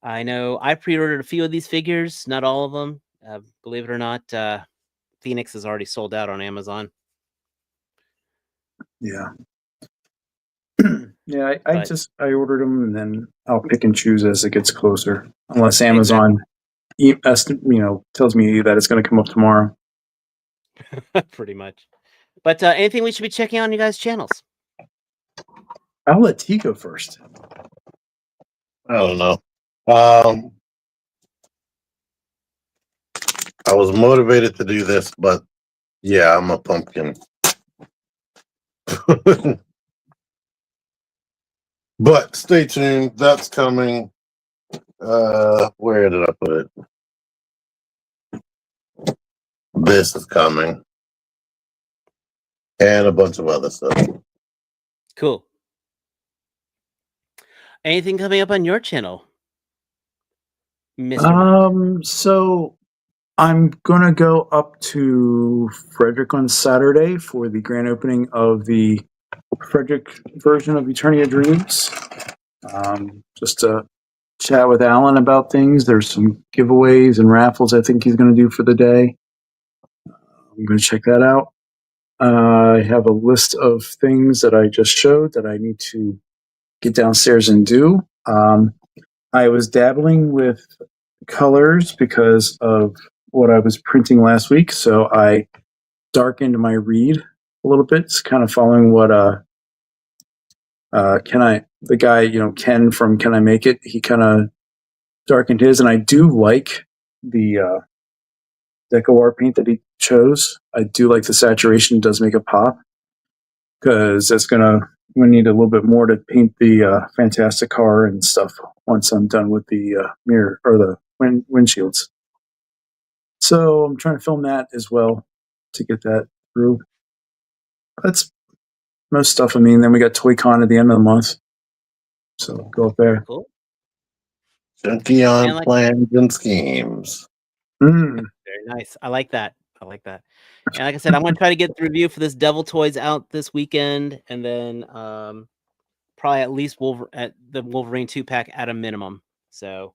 I know I pre-ordered a few of these figures, not all of them. Believe it or not, Phoenix is already sold out on Amazon. Yeah. Yeah, I ordered them, and then I'll pick and choose as it gets closer. Unless Amazon, tells me that it's going to come up tomorrow. Pretty much. But anything we should be checking out on you guys' channels? I'll let T go first. I don't know. I was motivated to do this, but yeah, I'm a pumpkin. But stay tuned. That's coming. Where did I put it? This is coming. And a bunch of other stuff. Cool. Anything coming up on your channel, Mr. So I'm gonna go up to Frederick on Saturday for the grand opening of the Frederick version of Eternia Dreams. Just to chat with Alan about things. There's some giveaways and raffles I think he's going to do for the day. I'm going to check that out. I have a list of things that I just showed that I need to get downstairs and do. I was dabbling with colors because of what I was printing last week, so I darkened my reed a little bit. It's kind of following what the guy, Ken from Can I Make It? He kind of darkened his, and I do like the Deco art paint that he chose. I do like the saturation; it does make it pop, because we need a little bit more to paint the Fantastic car and stuff once I'm done with the mirror or the windshields. So I'm trying to film that as well to get that through. That's most stuff. I mean, then we got ToyCon at the end of the month, so go up there. Cool. Junkie on plans and schemes. Mm. Very nice. I like that. And like I said, I'm going to try to get the review for this Devil Toys out this weekend, and then probably at least the Wolverine 2-pack at a minimum. So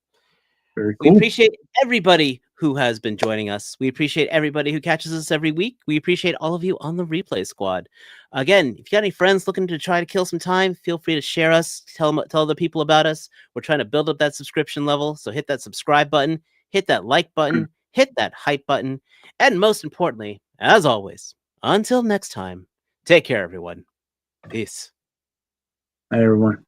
very cool. We appreciate everybody who has been joining us. We appreciate everybody who catches us every week. We appreciate all of you on the replay squad. Again, if you got any friends looking to try to kill some time, feel free to share us, tell other people about us. We're trying to build up that subscription level, so hit that subscribe button, hit that like button, hit that hype button, and most importantly, as always, until next time, take care, everyone. Peace. Hi, everyone.